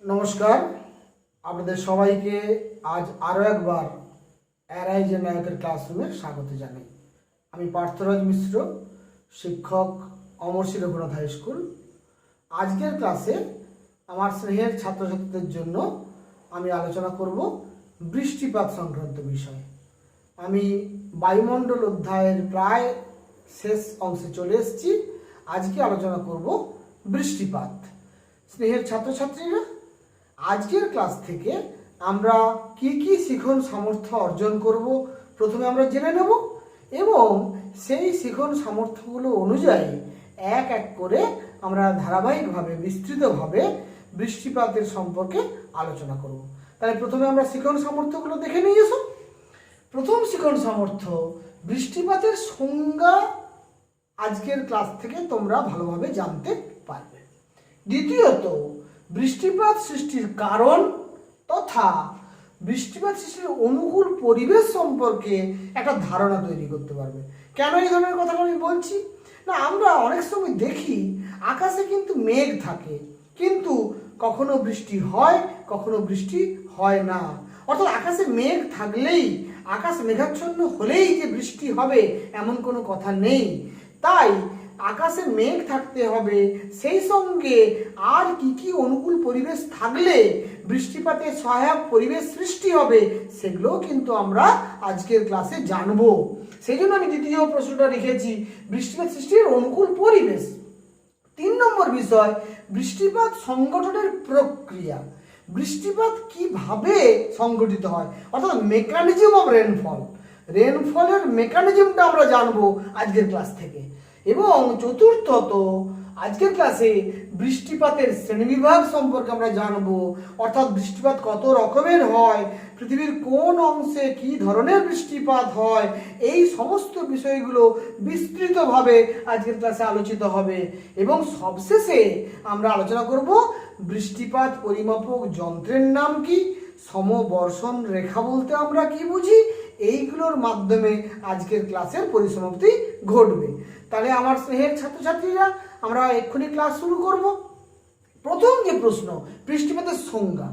নমস্কার, আপনাদের সবাইকে আজ আরও একবার অ্যারাইজ এ নায়কের ক্লাসরুমে স্বাগত জানাই। আমি পার্থরাজ মিশ্র, শিক্ষক অমরশী রঘুনাথ হাই স্কুল। আজকের ক্লাসে আমার স্নেহের ছাত্রছাত্রীদের জন্য আমি আলোচনা করব বৃষ্টিপাত সংক্রান্ত বিষয়। আমি বায়ুমণ্ডল অধ্যায়ের প্রায় শেষ অংশে চলে এসেছি। আজকে আলোচনা করব বৃষ্টিপাত। স্নেহের ছাত্রছাত্রীরা, আজকের ক্লাস থেকে আমরা কি কি শিখন সামর্থ্য অর্জন করব প্রথমে আমরা জেনে নেব এবং সেই শিখন সামর্থ্যগুলো অনুযায়ী এক এক করে আমরা ধারাবাহিকভাবে বিস্তৃতভাবে বৃষ্টিপাতের সম্পর্কে আলোচনা করব। তাই প্রথমে আমরা শিখন সামর্থ্যগুলো দেখে নিয়ে এসো। প্রথম শিখন সামর্থ্য, বৃষ্টিপাতের সংজ্ঞা আজকের ক্লাস থেকে তোমরা ভালোভাবে জানতে পারবে। দ্বিতীয়ত, বৃষ্টিপাত সৃষ্টির কারণ তথা বৃষ্টিপাত সৃষ্টির অনুকূল পরিবেশ সম্পর্কে একটা ধারণা তৈরি করতে পারবে। কেন এই ধরনের কথাটা আমি বলছি না, আমরা অনেক সময় দেখি আকাশে কিন্তু মেঘ থাকে, কিন্তু কখনো বৃষ্টি হয়, কখনো বৃষ্টি হয় না। অর্থাৎ আকাশে মেঘ থাকলেই, আকাশ মেঘাচ্ছন্ন হলেই যে বৃষ্টি হবে এমন কোনো কথা নেই। তাই আকাশে মেঘ থাকতে হবে, সেই সঙ্গে আর কি কি অনুকূল পরিবেশ থাকলে বৃষ্টিপাতের সহায়ক পরিবেশ সৃষ্টি হবে সেগুলোও কিন্তু আমরা আজকের ক্লাসে জানবো। সেই জন্য আমি দ্বিতীয় প্রশ্নটা রেখেছি, বৃষ্টিপাত সৃষ্টির অনুকূল পরিবেশ। 3 নম্বর বিষয়, বৃষ্টিপাত সংগঠনের প্রক্রিয়া। বৃষ্টিপাত কিভাবে সংগঠিত হয়, অর্থাৎ মেকানিজম অফ রেনফল। রেনফলের মেকানিজমটা আমরা জানবো আজকের ক্লাস থেকে। এবং চতুর্থত, আজকের ক্লাসে বৃষ্টিপাতের শ্রেণীবিভাগ সম্পর্কে আমরা জানবো, অর্থাৎ বৃষ্টিপাত কত রকমের হয়, পৃথিবীর কোন অংশে কি ধরনের বৃষ্টিপাত হয়, এই সমস্ত বিষয়গুলো বিস্তৃতভাবে আজকের ক্লাসে আলোচিত হবে। এবং সবশেষে আমরা আলোচনা করব বৃষ্টিপাত পরিমাপক যন্ত্রের নাম কি, সমবর্ষণ রেখা বলতে আমরা কি বুঝি, এইগুলোর মাধ্যমে আজকের ক্লাসের পরিসমাপ্তি ঘটবে। তাহলে আমার স্নেহের ছাত্রছাত্রীরা, আমরা এক্ষুনি ক্লাস শুরু করব। প্রথম যে প্রশ্ন, বৃষ্টিপাতের সংজ্ঞা।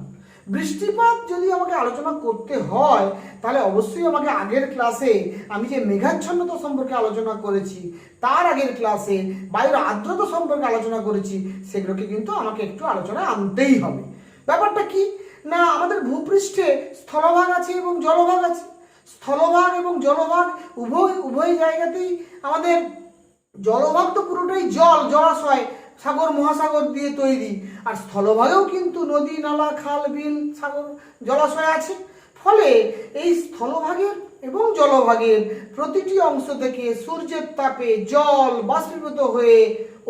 বৃষ্টিপাত যদি আমাকে আলোচনা করতে হয় তাহলে অবশ্যই আমাকে আগের ক্লাসে আমি যে মেঘাচ্ছন্নতা সম্পর্কে আলোচনা করেছি, তার আগের ক্লাসে বায়ুর আর্দ্রতা সম্পর্কে আলোচনা করেছি, সেগুলোকে কিন্তু আমাকে একটু আলোচনায় আনতেই হবে। ব্যাপারটা কি না, আমাদের ভূপৃষ্ঠে স্থলভাগ আছে এবং জলভাগ আছে। স্থলভাগ এবং জলভাগ উভয় জায়গাতেই আমাদের জলভাগ তো পুরোটাই জলাশয়, সাগর মহাসাগর দিয়ে তৈরি, আর স্থলভাগেও কিন্তু নদী নালা খাল বিল সাগর জলাশয় আছে। ফলে এই স্থলভাগের এবং জলভাগের প্রতিটি অংশ থেকে সূর্যের তাপে জল বাষ্পীভূত হয়ে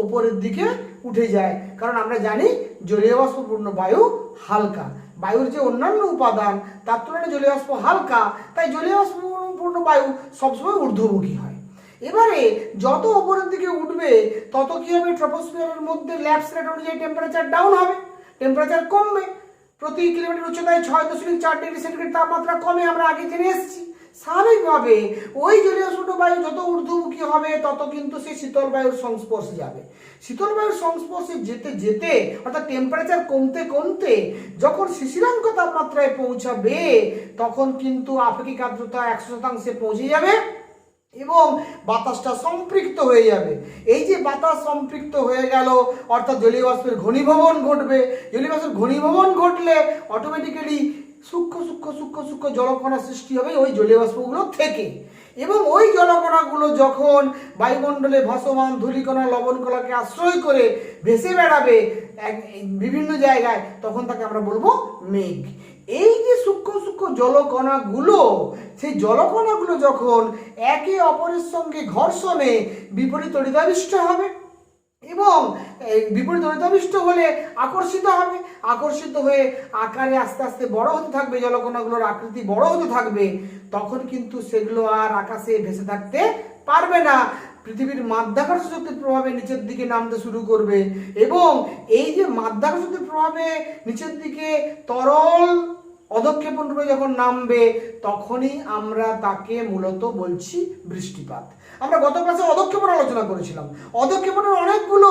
ওপরের দিকে উঠে যায়। কারণ আমরা জানি জলীয় বাষ্পপূর্ণ বায়ু হালকা, বায়ুর যে অন্যান্য উপাদান তার তুলনায় জলীয় বাষ্প হালকা, তাই জলীয় বাষ্পপূর্ণ বায়ু সবসময় ঊর্ধ্বমুখী হয়। এবারে যত উপরের দিকে উঠবে তত কি হবে, ট্রপোস্ফিয়ারের মধ্যে ল্যাপস রেট অনুযায়ী টেম্পারেচার ডাউন হবে, টেম্পারেচার কমবে। প্রতি কিলোমিটার উচ্চতায় 6.4 ডিগ্রি সেন্টিগ্রেড তাপমাত্রা কমে, আমরা আগে জেনে এসেছি। স্বাভাবিকভাবে ওই জলীয় বাষ্প বায়ু যত ঊর্ধ্বমুখী হবে তত কিন্তু সেই শীতল বায়ুর সংস্পর্শে যাবে। শীতল বায়ুর সংস্পর্শে যেতে যেতে অর্থাৎ টেম্পারেচার কমতে কমতে যখন শিশিরাঙ্ক তাপমাত্রায় পৌঁছাবে তখন কিন্তু আপেক্ষিক আর্দ্রতা 100% পৌঁছে যাবে এবং বাতাসটা সম্পৃক্ত হয়ে যাবে। এই যে বাতাস সম্পৃক্ত হয়ে গেল অর্থাৎ জলীয় বাষ্পের ঘনীভবন ঘটবে। জলীয় বাষ্পের ঘনীভবন ঘটলে অটোমেটিক্যালি সূক্ষ্ম সূক্ষ্ম সূক্ষ্ম সূক্ষ্ম জলকণা সৃষ্টি হবে ওই জলীয় বাষ্পগুলো থেকে, এবং ওই জলকণাগুলো যখন বায়ুমণ্ডলে ভাসমান ধূলিকণা লবণকণাকে আশ্রয় করে ভেসে বেড়াবে বিভিন্ন জায়গায়, তখন তাকে আমরা বলবো মেঘ। এই যে সূক্ষ্ম সূক্ষ্ম জলকণাগুলো, সেই জলকণাগুলো যখন একে অপরের সঙ্গে ঘর্ষণে বিপরীত তড়িতাবিষ্ট হবে এবং বিপরীত তড়িতাবিষ্ট হলে আকর্ষিত হবে, আকর্ষিত হয়ে আকারে আস্তে আস্তে বড় হতে থাকবে, জলকণাগুলোর আকৃতি বড় হতে থাকবে, তখন কিন্তু সেগুলো আর আকাশে ভেসে থাকতে পারবে না, পৃথিবীর মাধ্যাকর্ষণ শক্তির প্রভাবে নিচের দিকে নামতে শুরু করবে। এবং এই যে মাধ্যাকর্ষণ শক্তির প্রভাবে নিচের দিকে তরল অধঃক্ষেপণ রূপে যখন নামবে তখনই আমরা তাকে মূলত বলছি বৃষ্টিপাত। আমরা গত ক্লাসে অধঃক্ষেপণ আলোচনা করেছিলাম। অধঃক্ষেপণের অনেকগুলো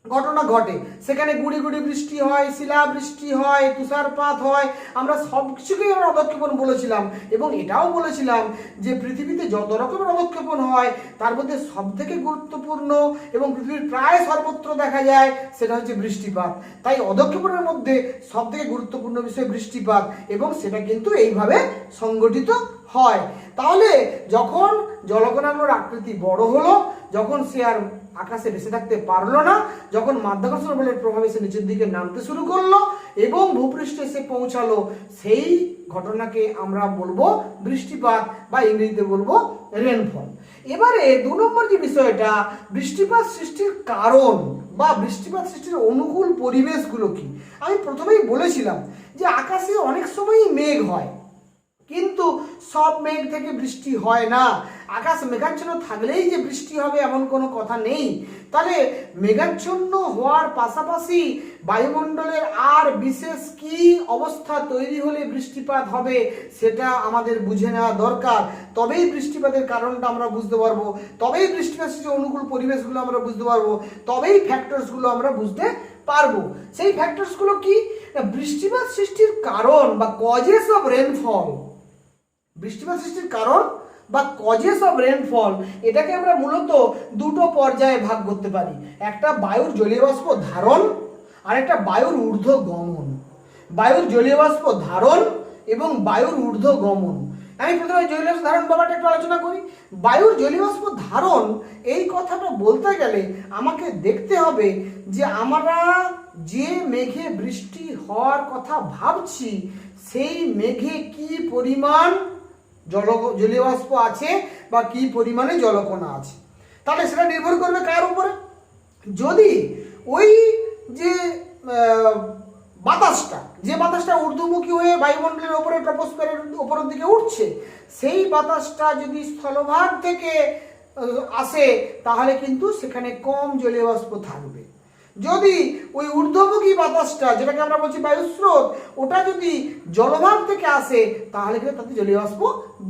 ঘটনা ঘটে, সেখানে গুড়ি গুড়ি বৃষ্টি হয়, শিলাবৃষ্টি হয়, তুষারপাত হয়, আমরা সব কিছুকেই আমরা অধঃক্ষেপণ বলেছিলাম। এবং এটাও বলেছিলাম যে পৃথিবীতে যত রকমের অধঃক্ষেপণ হয় তার মধ্যে সব থেকে গুরুত্বপূর্ণ এবং পৃথিবীর প্রায় সর্বত্র দেখা যায় সেটা হচ্ছে বৃষ্টিপাত। তাই অধঃক্ষেপণের মধ্যে সব থেকে গুরুত্বপূর্ণ বিষয় বৃষ্টিপাত, এবং সেটা কিন্তু এইভাবে সংগঠিত হয়। তাহলে যখন জলকণাগুলোর আকৃতি বড় হলো, যখন সে আর আকাশে ভেসে থাকতে পারলো না, যখন মাধ্যাকর্ষণ বলের প্রভাবে সে নিচের দিকে নামতে শুরু করলো এবং ভূপৃষ্ঠে এসে পৌঁছালো, সেই ঘটনাকে আমরা বলবো বৃষ্টিপাত বা ইংরেজিতে বলবো রেনফল। এবারে 2 নম্বর যে বিষয়টা, বৃষ্টিপাত সৃষ্টির কারণ বা বৃষ্টিপাত সৃষ্টির অনুকূল পরিবেশগুলো কি। আমি প্রথমেই বলেছিলাম যে আকাশে অনেক সময়ই মেঘ হয়, কিন্তু সব মেঘ থেকে বৃষ্টি হয় না। আকাশ মেঘাচ্ছন্ন থাকলেই যে বৃষ্টি হবে এমন কোনো কথা নেই। তাহলে মেঘাচ্ছন্ন হওয়ার পাশাপাশি বায়ুমণ্ডলের আর বিশেষ কি অবস্থা তৈরি হলে বৃষ্টিপাত হবে সেটা আমাদের বুঝে নেওয়া দরকার। তবেই বৃষ্টিপাতের কারণটা আমরা বুঝতে পারবো, তবেই বৃষ্টিপাত সৃষ্টির অনুকূল পরিবেশগুলো আমরা বুঝতে পারবো, তবেই ফ্যাক্টরসগুলো আমরা বুঝতে পারবো। সেই ফ্যাক্টরসগুলো কি? বৃষ্টিপাত সৃষ্টির কারণ বা কজেস অফ রেনফল, বৃষ্টিপাত সৃষ্টির কারণ বা কজেস অফ রেনফল, এটাকে আমরা মূলত 2টো পর্যায়ে ভাগ করতে পারি। একটা বায়ুর জলীয় বাষ্প ধারণ আর একটা বায়ুর ঊর্ধ্বগমন। বায়ুর জলীয় বাষ্প ধারণ এবং বায়ুর ঊর্ধ্বগমন। আমি প্রথমে জলীয় বাষ্প ধারণ ব্যাপারটা একটু আলোচনা করি। বায়ুর জলীয় বাষ্প ধারণ এই কথাটা বলতে গেলে আমাকে দেখতে হবে যে আমরা যে মেঘে বৃষ্টি হওয়ার কথা ভাবছি সেই মেঘে কি পরিমাণ জলীয় বাষ্প আছে বা কি পরিমাণে জলকণা আছে। তাহলে সেটা নির্ভর করবে কার উপরে? যদি ওই যে বাতাসটা ঊর্ধ্বমুখী হয়ে বায়ুমণ্ডলের উপরে ট্রপোস্ফিয়ারের উপরের দিকে উঠছে, সেই বাতাসটা যদি স্থলভাগ থেকে আসে তাহলে কিন্তু সেখানে কম জলীয় বাষ্প থাকবে। যদি ওই ঊর্ধ্বমুখী বাতাসটা, যেটাকে আমরা বলছি বায়ুস্রোত, ওটা যদি জলভাগ থেকে আসে তাহলে কিন্তু তাতে জলীয় বাষ্প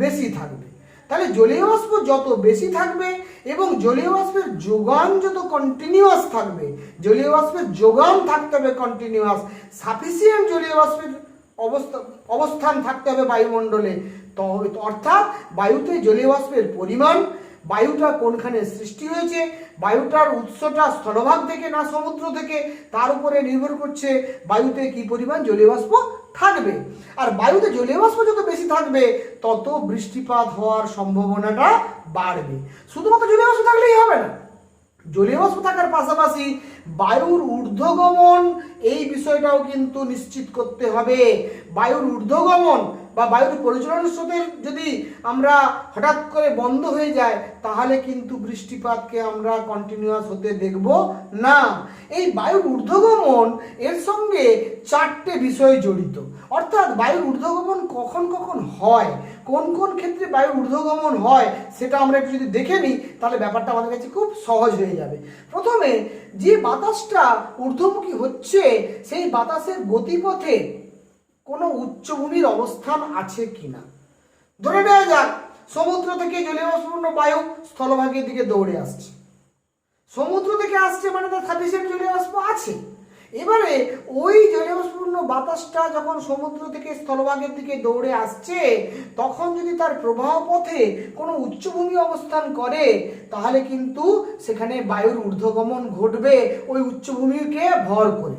বেশি থাকবে। তাহলে জলীয় বাষ্প যত বেশি থাকবে এবং জলীয় বাষ্পের যোগান যত কন্টিনিউয়াস থাকবে, জলীয় বাষ্পের যোগান থাকতে হবে কন্টিনিউয়াস, সাফিসিয়েন্ট জলীয় বাষ্পের অবস্থান থাকতে হবে বায়ুমণ্ডলে, অর্থাৎ বায়ুতে জলীয় বাষ্পের পরিমাণ, বায়ুটা কোনখানে সৃষ্টি হয়েছে, বায়ুটার উৎসটা স্থলভাগ থেকে না সমুদ্র থেকে, তার উপরে নির্ভর করছে বায়ুতে কি পরিমাণ জলীয় বাষ্প থাকবে। আর বায়ুতে জলীয় বাষ্প যত বেশি থাকবে তত বৃষ্টিপাত হওয়ার সম্ভাবনাটা বাড়বে। শুধুমাত্র জলীয় বাষ্প থাকলেই হবে না, জলীয় বাষ্প থাকার পাশাপাশি বায়ুর ঊর্ধ্বগমন এই বিষয়টাও কিন্তু নিশ্চিত করতে হবে। বায়ুর ঊর্ধ্বগমন বা বায়ুর পরিচালন স্রোতের যদি আমরা হঠাৎ করে বন্ধ হয়ে যায় তাহলে কিন্তু বৃষ্টিপাতকে আমরা কন্টিনিউয়াস হতে দেখব না। এই বায়ুর ঊর্ধ্বগমন এর সঙ্গে 4টে বিষয় জড়িত, অর্থাৎ বায়ুর ঊর্ধ্বগমন কখন কখন হয়, কোন কোন ক্ষেত্রে বায়ুর ঊর্ধ্বগমন হয় সেটা আমরা একটু যদি দেখে নিই তাহলে ব্যাপারটা আমাদের কাছে খুব সহজ হয়ে যাবে। প্রথমে যে বাতাসটা ঊর্ধ্বমুখী হচ্ছে সেই বাতাসের গতিপথে কোনো উচ্চভূমির অবস্থান আছে কিনা। ধরে নেওয়া যাক সমুদ্র থেকে জলীয়বাষ্পপূর্ণ বায়ু স্থলভাগের দিকে দৌড়ে আসছে, সমুদ্র থেকে আসছে মানে তার সাফিসিয়েন্ট জলীয় বাষ্প আছে। এবারে ওই জলীয়বাষ্পপূর্ণ বাতাসটা যখন সমুদ্র থেকে স্থলভাগের দিকে দৌড়ে আসছে তখন যদি তার প্রবাহ পথে কোনো উচ্চভূমি অবস্থান করে তাহলে কিন্তু সেখানে বায়ুর ঊর্ধ্বগমন ঘটবে ওই উচ্চভূমিকে ভর করে,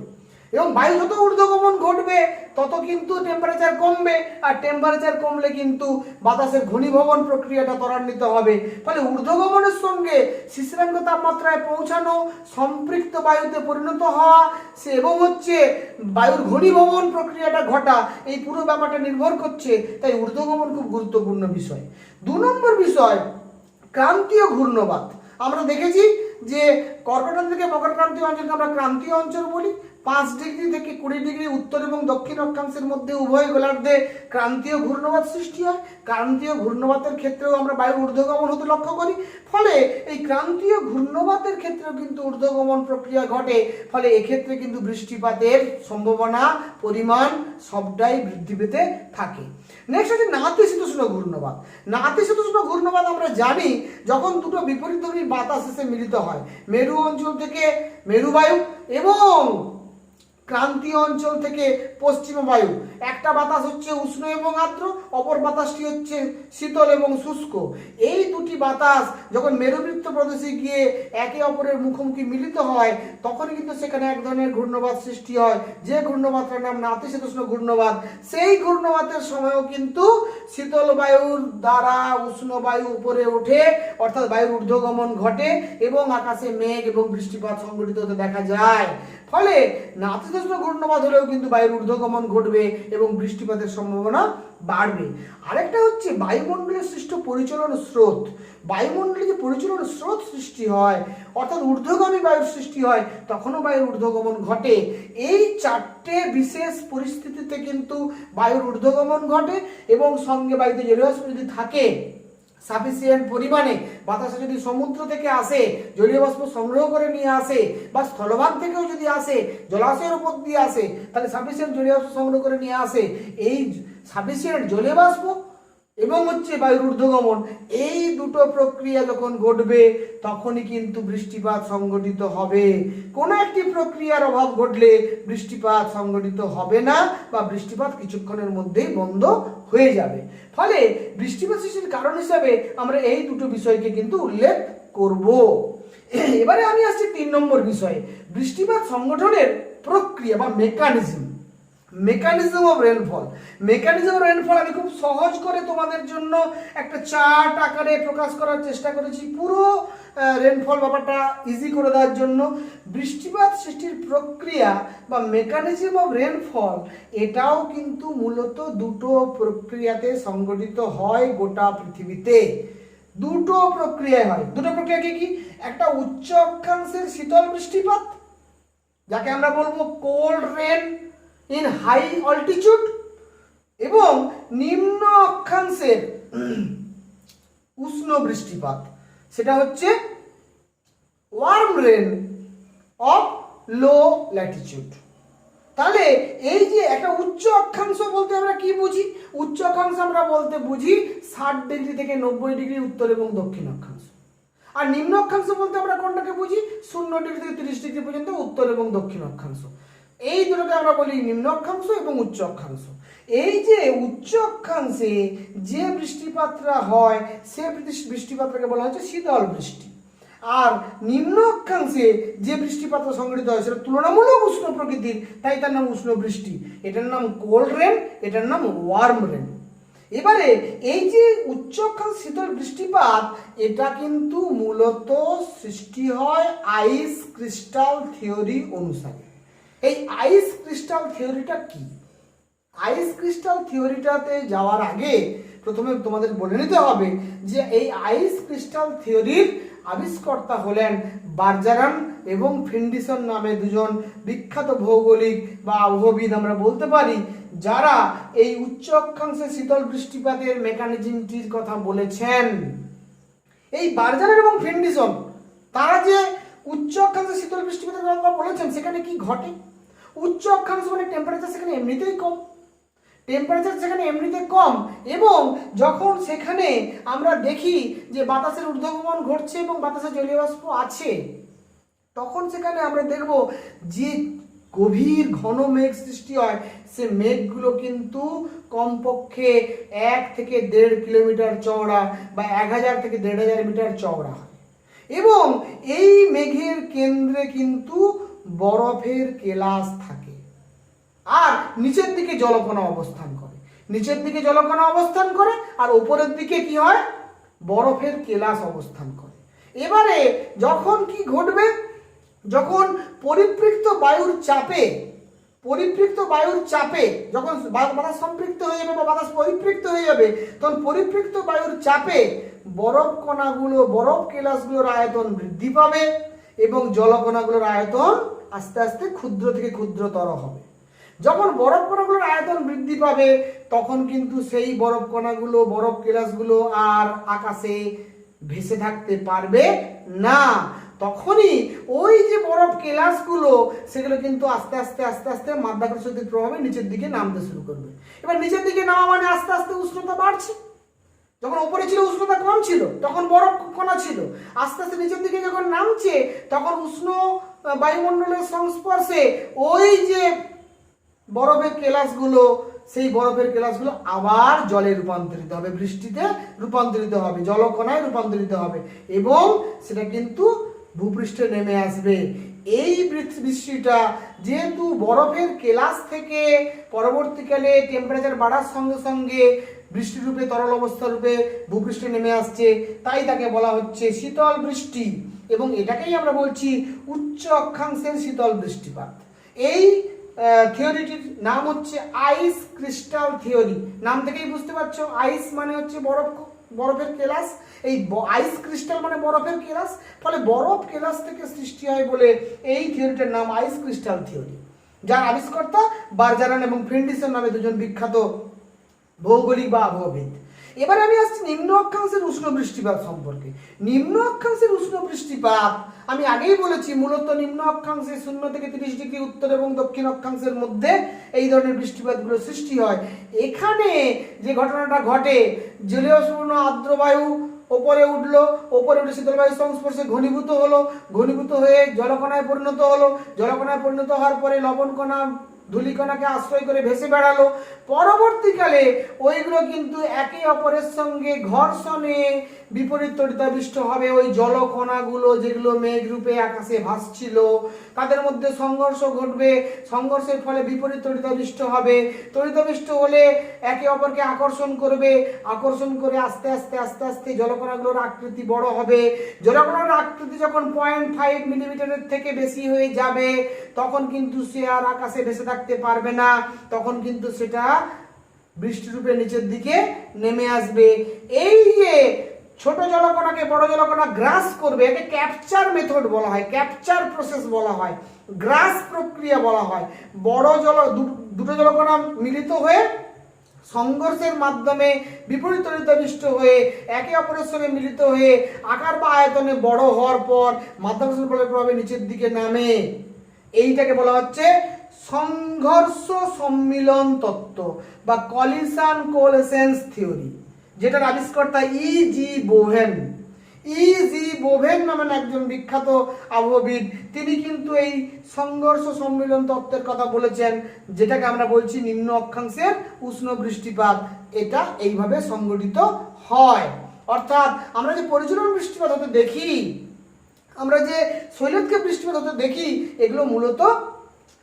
এবং বায়ু যত ঊর্ধ্বগমন ঘটবে তত কিন্তু টেম্পারেচার কমবে, আর টেম্পারেচার কমলে কিন্তু বাতাসের ঘনীভবন প্রক্রিয়াটা ত্বরান্বিত হবে। ফলে ঊর্ধ্বগমনের সঙ্গে শিশিরাঙ্গ তাপমাত্রায় পৌঁছানো, সম্পৃক্ত বায়ুতে পরিণত হওয়া এবং বায়ুর ঘনীভবন প্রক্রিয়াটা ঘটা, এই পুরো ব্যাপারটা নির্ভর করছে। তাই ঊর্ধ্বগমন খুব গুরুত্বপূর্ণ বিষয়। 2 নম্বর বিষয় ক্রান্তীয় ঘূর্ণবাত। আমরা দেখেছি যে কর্কটক থেকে মকরক্রান্তীয় অঞ্চলকে আমরা ক্রান্তীয় অঞ্চল বলি। 5 ডিগ্রি থেকে 20 ডিগ্রি উত্তর এবং দক্ষিণ অক্ষাংশের মধ্যে উভয় গোলার্ধে ক্রান্তীয় ঘূর্ণবাত সৃষ্টি হয়। ক্রান্তীয় ঘূর্ণবাতের ক্ষেত্রেও আমরা বায়ুর ঊর্ধ্বগমন হতে লক্ষ্য করি। ফলে এই ক্রান্তীয় ঘূর্ণবাতের ক্ষেত্রেও কিন্তু ঊর্ধ্বগমন প্রক্রিয়া ঘটে। ফলে এক্ষেত্রে কিন্তু বৃষ্টিপাতের সম্ভাবনা, পরিমাণ সবটাই বৃদ্ধি পেতে থাকে। নেক্সট হচ্ছে নাতিশীতোষ্ণ ঘূর্ণবাত। নাতিশীতোষ্ণ ঘূর্ণবাত আমরা জানি যখন দুটো বিপরীতধর্মী বাতাস এসে মিলিত হয় হয় মেরু অঞ্চল থেকে মেরুবায়ু এবং ক্রান্তীয় অঞ্চল থেকে পশ্চিম বায়ু। একটা বাতাস হচ্ছে উষ্ণ এবং আর্দ্র, অপর বাতাসটি হচ্ছে শীতল এবং শুষ্ক। এই দুটি বাতাস যখন মেরুবৃত্ত প্রদেশে গিয়ে একে অপরের মুখোমুখি মিলিত হয় তখনই কিন্তু সেখানে এক ধরনের ঘূর্ণবাত সৃষ্টি হয়, যে ঘূর্ণবাতটার নাম নাতিশীতোষ্ণ ঘূর্ণবাত। সেই ঘূর্ণবাতের সময়ও কিন্তু শীতল বায়ুর দ্বারা উষ্ণ বায়ু উপরে ওঠে, অর্থাৎ বায়ুর ঊর্ধ্বগমন ঘটে এবং আকাশে মেঘ এবং বৃষ্টিপাত সংঘটিত হতে দেখা যায়। ফলে নাতিশীতোষ্ণ ঘূর্ণবাত হলেও কিন্তু বায়ুর ঊর্ধ্বগমন ঘটবে এবং বৃষ্টিপাতের সম্ভাবনা বাড়বে। আরেকটা হচ্ছে বায়ুমণ্ডলের সৃষ্ট পরিচলন স্রোত। বায়ুমণ্ডলে যে পরিচলন স্রোত সৃষ্টি হয়, অর্থাৎ ঊর্ধ্বগামী বায়ুর সৃষ্টি হয়, তখনও বায়ুর ঊর্ধ্বগমন ঘটে। এই চারটে বিশেষ পরিস্থিতিতে কিন্তু বায়ুর ঊর্ধ্বগমন ঘটে এবং সঙ্গে বায়ুতে জলীয় বাষ্প যদি থাকে সাফিসিয়েন্ট পরিমাণে, বাতাসে যদি সমুদ্র থেকে আসে জলীয় বাষ্প সংগ্রহ করে নিয়ে আসে বা স্থলভাগ থেকেও যদি আসে জলাশয়ের উপর দিয়ে আসে, তাহলে সাফিসিয়েন্ট জলীয় বাষ্প সংগ্রহ করে নিয়ে আসে। এই সাফিসিয়েন্ট জলীয় বাষ্প এবং হচ্ছে বায়ুর ঊর্ধ্বগমন, এই দুটো প্রক্রিয়া যখন ঘটবে তখনই কিন্তু বৃষ্টিপাত সংঘটিত হবে। কোনো একটি প্রক্রিয়ার অভাব ঘটলে বৃষ্টিপাত সংঘটিত হবে না বা বৃষ্টিপাত কিছুক্ষণের মধ্যেই বন্ধ হয়ে যাবে। ফলে বৃষ্টিপাত সৃষ্টির কারণ হিসাবে আমরা এই দুটো বিষয়কে কিন্তু উল্লেখ করব। এবারে আমি আসছি 3 নম্বর বিষয়ে, বৃষ্টিপাত সংগঠনের প্রক্রিয়া বা mechanism. Mechanism of rainfall. Mechanism of rainfall আমি খুব সহজ করে তোমাদের জন্য একটা চার্ট আকারে প্রকাশ করার চেষ্টা করেছি, পুরো রেনফল ব্যাপারটা ইজি করে দেওয়ার জন্য। বৃষ্টিপাত সৃষ্টির প্রক্রিয়া বা মেকানিজম অফ রেনফল, এটাও কিন্তু মূলত দুটো প্রক্রিয়াতে সংগঠিত হয় গোটা পৃথিবীতে। দুটো প্রক্রিয়া হয়। দুটো প্রক্রিয়া কি কি? একটা উচ্চ অক্ষাংশের শীতল বৃষ্টিপাত, যাকে আমরা বলবো cold rain in high altitude, এবং নিম্ন অক্ষাংশের উষ্ণ বৃষ্টিপাত, সেটা হচ্ছে warm rain of low latitude. তাহলে এই যে একটা উচ্চ অক্ষাংশ বলতে আমরা কি বুঝি? উচ্চ অক্ষাংশ আমরা বলতে বুঝি 60 ডিগ্রি থেকে 90 ডিগ্রি উত্তর এবং দক্ষিণ অক্ষাংশ। আর নিম্ন অক্ষাংশ বলতে আমরা কোনটাকে বুঝি? 0 ডিগ্রি থেকে 30 ডিগ্রি পর্যন্ত উত্তর এবং দক্ষিণ অক্ষাংশ। এই দুটোকে আমরা বলি নিম্ন অক্ষাংশ এবং উচ্চ অক্ষাংশ। এই যে উচ্চ অক্ষাংশে যে বৃষ্টিপাতটা হয় সে বৃষ্টিপাতটাকে বলা হচ্ছে শীতল বৃষ্টি। আর নিম্ন অক্ষাংশে যে বৃষ্টিপাত সংঘটিত হয় সেটা তুলনামূলক উষ্ণ প্রকৃতির, তাই তার নাম উষ্ণ বৃষ্টি। এটার নাম কোল্ড রেন, এটার নাম ওয়ার্ম রেন। এবারে এই যে উচ্চ অক্ষাংশ শীতল বৃষ্টিপাত, এটা কিন্তু মূলত সৃষ্টি হয় আইস ক্রিস্টাল থিওরি অনুসারে। এই আইস ক্রিস্টাল থিওরিটা কি? আইস ক্রিস্টাল থিওরিটাতে যাওয়ার আগে প্রথমে তোমাদের বলে নিতে হবে যে এই আইস ক্রিস্টাল থিওরির আবিষ্কর্তা হলেন বার্জারান এবং ফিন্ডিসন নামে দুজন বিখ্যাত ভৌগোলিক বা আবহবিদ আমরা বলতে পারি, যারা এই উচ্চ অক্ষাংশে শীতল বৃষ্টিপাতের মেকানিজমটির কথা বলেছেন। এই বার্জারান এবং ফিন্ডিসন তারা যে উচ্চ অক্ষাংশে শীতল বৃষ্টিপাতের কথা বলেছেন, সেখানে কি ঘটে? উচ্চ অক্ষাংশ মানে টেম্পারেচার সেখানে এমনিতেই কম, টেম্পারেচার সেখানে এমনিতে কম, এবং যখন সেখানে আমরা দেখি যে বাতাসের ঊর্ধ্বগমন ঘটছে এবং বাতাসে জলীয় বাষ্প আছে, তখন সেখানে আমরা দেখব যে গভীর ঘন মেঘ সৃষ্টি হয়, সে মেঘগুলো কিন্তু কমপক্ষে 1 থেকে 1.5 কিলোমিটার চওড়া বা 1000 থেকে 1500 মিটার চওড়া হয়, এবং এই মেঘের কেন্দ্রে কিন্তু বরফের কেলাস থাকে আর নিচের দিকে জলকণা অবস্থান করে। নিচের দিকে জলকণা অবস্থান করে আর উপরের দিকে কি হয়? বরফের কেলাস অবস্থান করে। এবারে যখন কি ঘটবে? যখন পরিপৃক্ত বায়ুর চাপে যখন বাতাস সম্পৃক্ত হয়ে যাবে বা বাতাস পরিপৃক্ত হয়ে যাবে, তখন পরিপৃক্ত বায়ুর চাপে বরফ কণাগুলো, বরফ কেলাসগুলোর আয়তন বৃদ্ধি পাবে এবং জলকণাগুলোর আয়তন আস্তে আস্তে ক্ষুদ্র থেকে ক্ষুদ্রতর হবে। যখন বরফ কণাগুলোর আয়তন বৃদ্ধি পাবে, তখন কিন্তু সেই বরফ কণাগুলো, বরফ কেলাসগুলো আর আকাশে ভেসে থাকতে পারবে না। তখনই ওই যে বরফ কেলাসগুলো, সেগুলো কিন্তু আস্তে আস্তে মাধ্যাকর্ষণের প্রভাবে নিচের দিকে নামতে শুরু করবে। এবার নিচের দিকে নামা মানে আস্তে আস্তে উষ্ণতা বাড়ছে। যখন ওপরে ছিল উষ্ণতা কম ছিল, তখন বরফ কণা ছিল। আস্তে আস্তে নিচের দিকে যখন নামছে, তখন উষ্ণ বায়ুমণ্ডলের সংস্পর্শে ওই যে বরফের কেলাসগুলো, সেই বরফের কেলাসগুলো আবার জলে রূপান্তরিত হবে, বৃষ্টিতে রূপান্তরিত হবে, জলকণায় রূপান্তরিত হবে, এবং সেটা কিন্তু ভূপৃষ্ঠে নেমে আসবে। এই বৃষ্টিটা যেহেতু বরফের কেলাস থেকে পরবর্তীকালে টেম্পারেচার বাড়ার সঙ্গে সঙ্গে বৃষ্টিরূপে তরল অবস্থা রূপে ভূপৃষ্ঠে নেমে আসছে, তাই তাকে বলা হচ্ছে শীতল বৃষ্টি, এবং এটাকেই আমরা বলছি উচ্চ অক্ষাংশের শীতল বৃষ্টিপাত। এই থিওরিটির নাম হচ্ছে আইস ক্রিস্টাল থিওরি। নাম থেকেই বুঝতে পারছো, আইস মানে হচ্ছে বরফের কেলাস, এই আইস ক্রিস্টাল মানে বরফের কেলাস, ফলে বরফ কেলাস থেকে সৃষ্টি হয় বলে এই থিওরিটার নাম আইস ক্রিস্টাল থিওরি, যার আবিষ্কর্তা বার্জারান এবং ফ্রেন্ডিসন নামে দুজন বিখ্যাত ভৌগোলিক বা আবহবিদ। এবারে আমি আসছি নিম্ন অক্ষাংশের উষ্ণ বৃষ্টিপাত সম্পর্কে। নিম্ন অক্ষাংশের উষ্ণ বৃষ্টিপাত আমি আগেই বলেছি, মূলত নিম্ন অক্ষাংশে 0 থেকে 30 ডিগ্রি উত্তর এবং দক্ষিণ অক্ষাংশের মধ্যে এই ধরনের বৃষ্টিপাতগুলো সৃষ্টি হয়। এখানে যে ঘটনাটা ঘটে, জলীয় শূন্য আর্দ্র বায়ু ওপরে উঠলো, ওপরে উঠে শীতল বায়ুর সংস্পর্শে ঘনীভূত হলো, ঘনীভূত হয়ে জলকণায় পরিণত হলো, জলকণায় পরিণত হওয়ার পরে লবণকণা ধূলিকণাকে আশ্রয় করে ভেসে বেড়ালো। পরবর্তীকালে ওইগুলো কিন্তু একে অপরের সঙ্গে ঘর্ষণে বিপরীত তড়িতাবিষ্ট হবে। ওই জলকণাগুলো যেগুলো মেঘ রূপে আকাশে ভাসছিল, তাদের মধ্যে সংঘর্ষ ঘটবে, সংঘর্ষের ফলে বিপরীত তড়িতাবিষ্ট হবে, তড়িতাবিষ্ট হলে একে অপরকে আকর্ষণ করবে, আকর্ষণ করে আস্তে আস্তে আস্তে আস্তে জলকণাগুলোর আকৃতি বড় হবে। জলকণার আকৃতি যখন 0.5 মিলিমিটারের থেকে বেশি হয়ে যাবে, তখন কিন্তু সে আর আকাশে ভেসে থাকতে পারবে না, তখন কিন্তু সেটা বৃষ্টিরূপে নিচের দিকে নেমে আসবে। এই যে ছোট জলকণাকে বড় জলকণা গ্রাস করবে, একে ক্যাপচার মেথড বলা হয়, ক্যাপচার প্রসেস বলা হয়, গ্রাস প্রক্রিয়া বলা হয়। দুটো জলকণা মিলিত হয়ে সংঘর্ষের মাধ্যমে বিপরীত তড়িতাবিষ্ট হয়ে একে অপরের সঙ্গে মিলিত হয়ে আকার বা আয়তনে বড় হওয়ার পর মাধ্যাকর্ষণ বলের প্রভাবে নিচের দিকে নামে। এইটাকে বলা হচ্ছে সংঘর্ষ সম্মিলন তত্ত্ব বা কলিশন কোলেসেন্স থিওরি, যেটার আবিষ্কর্তা ই.জি. বোভেন। ই.জি. বোভেন নামেন একজন বিখ্যাত আবহবিদ, তিনি কিন্তু এই সংঘর্ষ সম্মিলন তত্ত্বের কথা বলেছেন, যেটাকে আমরা বলছি নিম্ন অক্ষাংশের উষ্ণ বৃষ্টিপাত। এটা এইভাবে সংঘটিত হয়। অর্থাৎ আমরা যে পরিচলন বৃষ্টিপাত হতে দেখি, আমরা যে শৈলক্ষেপ বৃষ্টিপাত হতে দেখি, এগুলো মূলত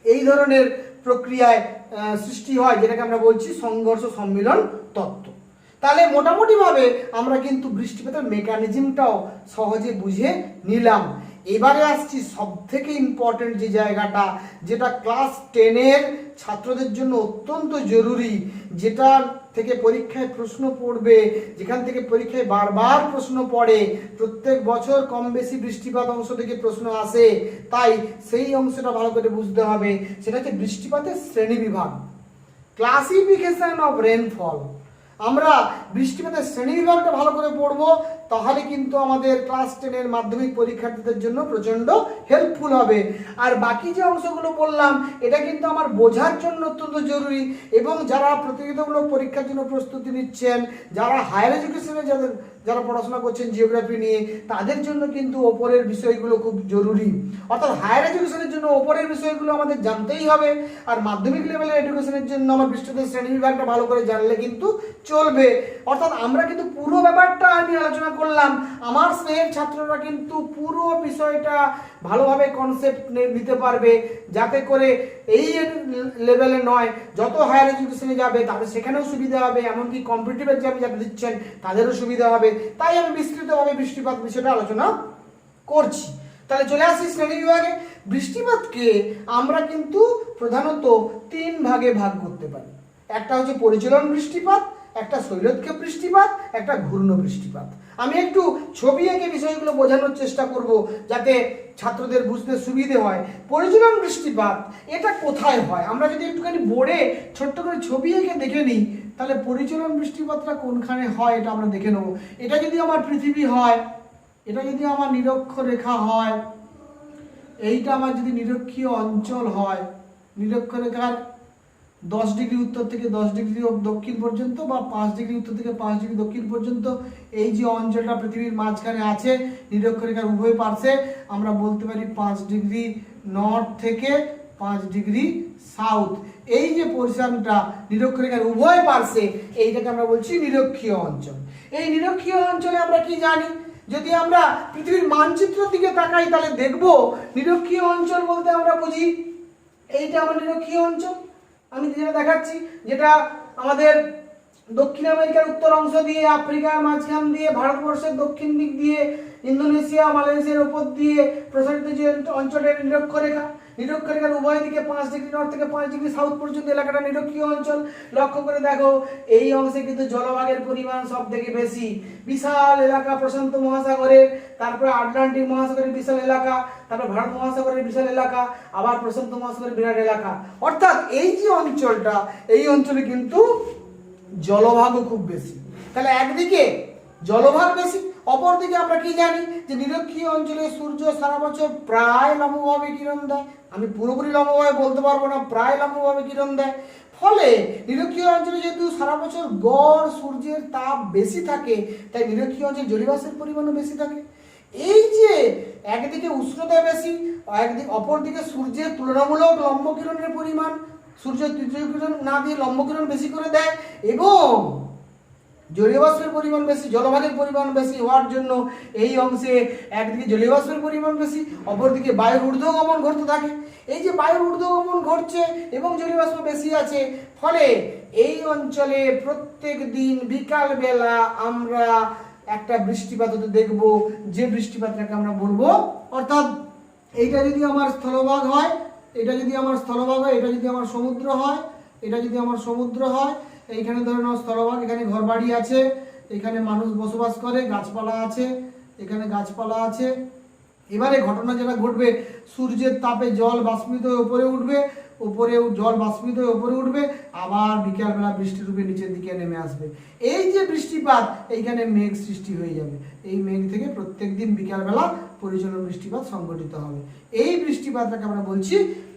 এই ধরনের প্রক্রিয়ায় সৃষ্টি হয়, যেটাকে আমরা বলছি সংঘর্ষ সম্মিলন তত্ত্ব। তাহলে মোটামুটিভাবে আমরা কিন্তু বৃষ্টিপাতের মেকানিজমটাও সহজে বুঝে নিলাম। এবারে আসছি সব থেকে ইম্পর্টেন্ট যে জায়গাটা, যেটা ক্লাস 10-এর ছাত্রদের জন্য অত্যন্ত জরুরি, যেটা থেকে পরীক্ষায় প্রশ্ন পড়বে, যেখান থেকে পরীক্ষায় বারবার প্রশ্ন পড়ে, প্রত্যেক বছর কম বেশি বৃষ্টিপাত অংশ থেকে প্রশ্ন আসে, তাই সেই অংশটা ভালো করে বুঝতে হবে। সেটা হচ্ছে বৃষ্টিপাতের শ্রেণীবিভাগ, ক্লাসিফিকেশন অফ রেনফল। আমরা বৃষ্টিপাতের শ্রেণীবিভাগটা ভালো করে পড়বো, তাহলে কিন্তু আমাদের ক্লাস 10-এর মাধ্যমিক পরীক্ষার্থীদের জন্য প্রচণ্ড হেল্পফুল হবে। আর বাকি যে অংশগুলো বললাম, এটা কিন্তু আমার বোঝার জন্য অত্যন্ত জরুরি, এবং যারা প্রতিযোগিতামূলক পরীক্ষার জন্য প্রস্তুতি নিচ্ছেন, যারা হায়ার এডুকেশনে যারা পড়াশোনা করছেন জিওগ্রাফি নিয়ে, তাদের জন্য কিন্তু ওপরের বিষয়গুলো খুব জরুরি। অর্থাৎ হায়ার এডুকেশনের জন্য ওপরের বিষয়গুলো আমাদের জানতেই হবে, আর মাধ্যমিক লেভেলের এডুকেশনের জন্য আমার বৃষ্টিপাতের শ্রেণীবিভাগটা ভালো করে জানলে কিন্তু চলবে। অর্থাৎ আমরা কিন্তু পুরো ব্যাপারটা আমি আলোচনা করলাম, আমার স্নেহের ছাত্ররা কিন্তু পুরো বিষয়টা ভালোভাবে কনসেপ্ট নিতে পারবে, যাতে করে এই লেভেলে নয়, যত হায়ার এডুকেশনে যাবে তাদের সেখানেও সুবিধা হবে, এমনকি কম্পিটিটিভ এক্সাম যারা দিচ্ছেন তাদেরও সুবিধা হবে। তাই আমি বিস্তৃতভাবে বৃষ্টিপাত বিষয়টা আলোচনা করছি। তাহলে চলে আসি শ্রেণী বিভাগে। বৃষ্টিপাতকে আমরা কিন্তু প্রধানত 3 ভাগে ভাগ করতে পারি। একটা হচ্ছে পরিচলন বৃষ্টিপাত, একটা শৈলক্ষেপ বৃষ্টিপাত, একটা ঘূর্ণ বৃষ্টিপাত। আমি একটু ছবি এঁকে বিষয়গুলো বোঝানোর চেষ্টা করব, যাতে ছাত্রদের বুঝতে সুবিধে হয়। পরিচলন বৃষ্টিপাত এটা কোথায় হয়, আমরা যদি একটুখানি বোর্ডে ছোট্ট করে ছবি এঁকে দেখে নিই, তাহলে পরিচলন বৃষ্টিপাতটা কোনখানে হয় এটা আমরা দেখে নেব। এটা যদি আমার পৃথিবী হয়, এটা যদি আমার নিরক্ষরেখা হয়, এইটা আমার যদি নিরক্ষীয় অঞ্চল হয়, নিরক্ষরেখার 10 ডিগ্রি উত্তর থেকে 10 ডিগ্রি দক্ষিণ পর্যন্ত, বা 5 ডিগ্রি উত্তর থেকে 5 ডিগ্রি দক্ষিণ পর্যন্ত এই যে অঞ্চলটা পৃথিবীর মাঝখানে আছে নিরক্ষরেখার উভয় পার্শ্বে, আমরা বলতে পারি 5 ডিগ্রি নর্থ থেকে 5 ডিগ্রি সাউথ। এই যে পোর্শনটা নিরক্ষরেখার উভয় পার্শ্বে, এইটাকে আমরা বলছি নিরক্ষীয় অঞ্চল। এই নিরক্ষীয় অঞ্চলে আমরা কি জানি, যদি আমরা পৃথিবীর মানচিত্রের দিকে তাকাই তাহলে দেখব নিরক্ষীয় অঞ্চল বলতে আমরা বুঝি এইটা আমার নিরক্ষীয় অঞ্চল। আমি যেটা দেখাচ্ছি, যেটা আমাদের দক্ষিণ আমেরিকার উত্তর অংশ দিয়ে, আফ্রিকার মাঝখান দিয়ে, ভারতবর্ষের দক্ষিণ দিক দিয়ে, ইন্দোনেশিয়া মালয়েশিয়ার উপর দিয়ে প্রসারিত যে অঞ্চলের নিরক্ষরেখা, নিরক্ষরেখার উভয় দিকে 5 ডিগ্রি নর্থ থেকে 5 ডিগ্রি সাউথ পর্যন্ত এলাকাটা নিরক্ষীয় অঞ্চল। লক্ষ্য করে দেখো এই অংশে কিন্তু জলভাগের পরিমাণ সব থেকে বেশি। বিশাল এলাকা প্রশান্ত মহাসাগরের, তারপরে আটলান্টিক মহাসাগরের বিশাল এলাকা, তারপর ভারত মহাসাগরের বিশাল এলাকা, আবার প্রশান্ত মহাসাগরের বিরাট এলাকা। অর্থাৎ এই যে অঞ্চলটা, এই অঞ্চলে কিন্তু জলভাগও খুব বেশি। তাহলে একদিকে জলভাগ বেশি, অপরদিকে আমরা কি জানি যে নিরক্ষীয় অঞ্চলে সূর্য সারা বছর প্রায় লম্বভাবে কিরণ দেয়। আমি পুরোপুরি লম্বভাবে বলতে পারবো না, প্রায় লম্বভাবে কিরণ দেয়। ফলে নিরক্ষীয় অঞ্চলে যেহেতু সারা বছর গড় সূর্যের তাপ বেশি থাকে, তাই নিরক্ষীয় অঞ্চলে জলীয়বাষ্পের পরিমাণও বেশি থাকে। এই যে একদিকে উষ্ণতা বেশি, অপরদিকে সূর্যের তুলনামূলক লম্বকিরণের পরিমাণ, সূর্যের তৃতীয় কিরণ না দিয়ে লম্বকিরণ বেশি করে দেয়, এবং জলীয়বাষ্পের পরিমাণ বেশি, জলভাগের পরিমাণ বেশি হওয়ার জন্য এই অংশে একদিকে জলীয়বাষ্পের পরিমাণ বেশি, অপরদিকে বায়ুর ঊর্ধ্বগমন ঘটতে থাকে। এই যে বায়ুর ঊর্ধ্বগমন ঘটছে এবং জলীয়বাষ্প বেশি আছে, ফলে এই অঞ্চলে প্রত্যেক দিন বিকাল বেলা আমরা একটা বৃষ্টিপাত হতে দেখব, যে বৃষ্টিপাতটাকে আমরা বলবো, অর্থাৎ এইটা যদি আমার স্থলভাগ হয়, এটা যদি আমার স্থলভাগ হয়, এটা যদি আমার সমুদ্র হয়, এটা যদি আমার সমুদ্র হয়, এইখানে ধরে নাও স্থলভাগ, এখানে ঘরবাড়ি আছে, এখানে মানুষ বসবাস করে, গাছপালা আছে, এখানে গাছপালা আছে। এবারে ঘটনা যেটা ঘটবে, সূর্যের তাপে জল বাষ্পিত হয়ে উপরে উঠবে, উপরে জল বাষ্পিত হয়ে উপরে উঠবে, আবার বিকালবেলা বৃষ্টি রূপে নিচের দিকে নেমে আসবে। এই যে বৃষ্টিপাত, এইখানে মেঘ সৃষ্টি হয়ে যাবে। এই মেঘ থেকে প্রত্যেক দিন বিকালবেলা পরিচলন বৃষ্টিপাত সংঘটিত হবে। এই বৃষ্টিপাতটাকে আমরা বলছি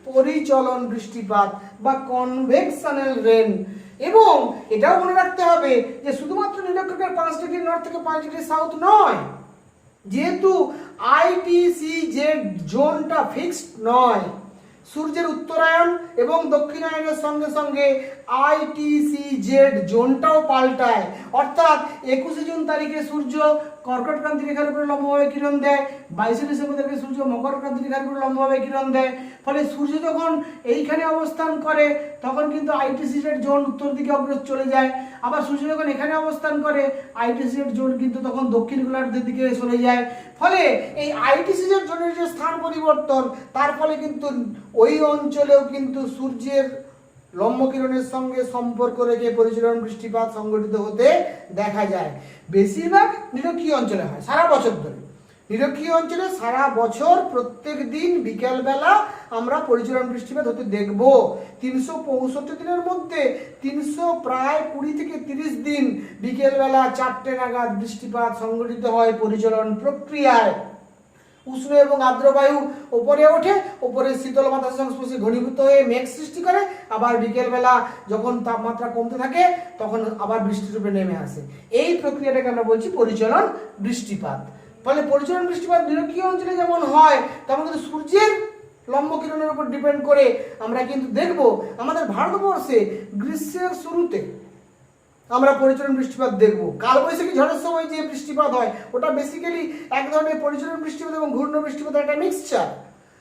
পরিচলন বৃষ্টিপাত বা কনভেকশনাল রেন। এবং এটাও মনে রাখতে হবে যে শুধুমাত্র নিরক্ষরেখার 5 ডিগ্রি নর্থ থেকে 5 ডিগ্রি সাউথ নয়, যেহেতু আইটিসিজেড জোনটা ফিক্সড নয়, সূর্যের উত্তরায়ণ এবং দক্ষিণায়নের সঙ্গে সঙ্গে আইটিসিজেড জোনটাও পাল্টায়। অর্থাৎ 21শে জুন তারিখে সূর্য কর্কট ক্রান্তি রেখার উপরে লম্বভাবে কিরণ দেয়, 22শে ডিসেম্বর তারিখে সূর্য মকর ক্রান্তি রেখার উপরে লম্বভাবে কিরণ দেয়। ফলে সূর্য যখন এইখানে অবস্থান করে তখন কিন্তু আইটিসিজেড জোন উত্তর দিকে অগ্রসর চলে যায়, আবার সূর্য যখন এখানে অবস্থান করে আইটিসিজেড জোন কিন্তু তখন দক্ষিণ গোলার্ধের দিকে সরে যায়। ফলে এই আইটিসিজেড জোনের যে স্থান পরিবর্তন, তার ফলে কিন্তু ওই অঞ্চলেও কিন্তু সূর্যের লম্বকিরণের সঙ্গে সম্পর্ক রেখে পরিচলন বৃষ্টিপাত সংঘটিত হতে দেখা যায়। বেশিরভাগ নিরক্ষীয় অঞ্চলে হয় সারা বছর ধরে। নিরক্ষীয় অঞ্চলে সারা বছর প্রত্যেক দিন বিকেলবেলা আমরা পরিচলন বৃষ্টিপাত হতে দেখব। 365 দিনের মধ্যে প্রায় 20 থেকে 30 দিন বিকেলবেলা 4টে নাগাদ বৃষ্টিপাত সংঘটিত হয় পরিচলন প্রক্রিয়ায়। উষ্ণ এবং আর্দ্র বায়ু উপরে ওঠে, উপরে শীতল বাতাসের সংস্পর্শে ঘনীভূত হয়ে মেঘ সৃষ্টি করে, আবার বিকেলবেলা যখন তাপমাত্রা কমতে থাকে তখন আবার বৃষ্টির রূপে নেমে আসে। এই প্রক্রিয়াটাকে আমরা বলছি পরিচলন বৃষ্টিপাত। ফলে পরিচলন বৃষ্টিপাত নিরক্ষীয় অঞ্চলে যেমন হয়, তেমন কিন্তু সূর্যের লম্বকিরণের উপর ডিপেন্ড করে আমরা কিন্তু দেখব আমাদের ভারতবর্ষে গ্রীষ্মের শুরুতে আমরা পরিচলন বৃষ্টিপাত দেখব। কালবৈশাখী ঝড়ের সময় যে বৃষ্টিপাত হয় ওটা বেসিক্যালি এক ধরনের পরিচলন বৃষ্টিপাত এবং ঘূর্ণ বৃষ্টিপাতের একটা মিক্সচার।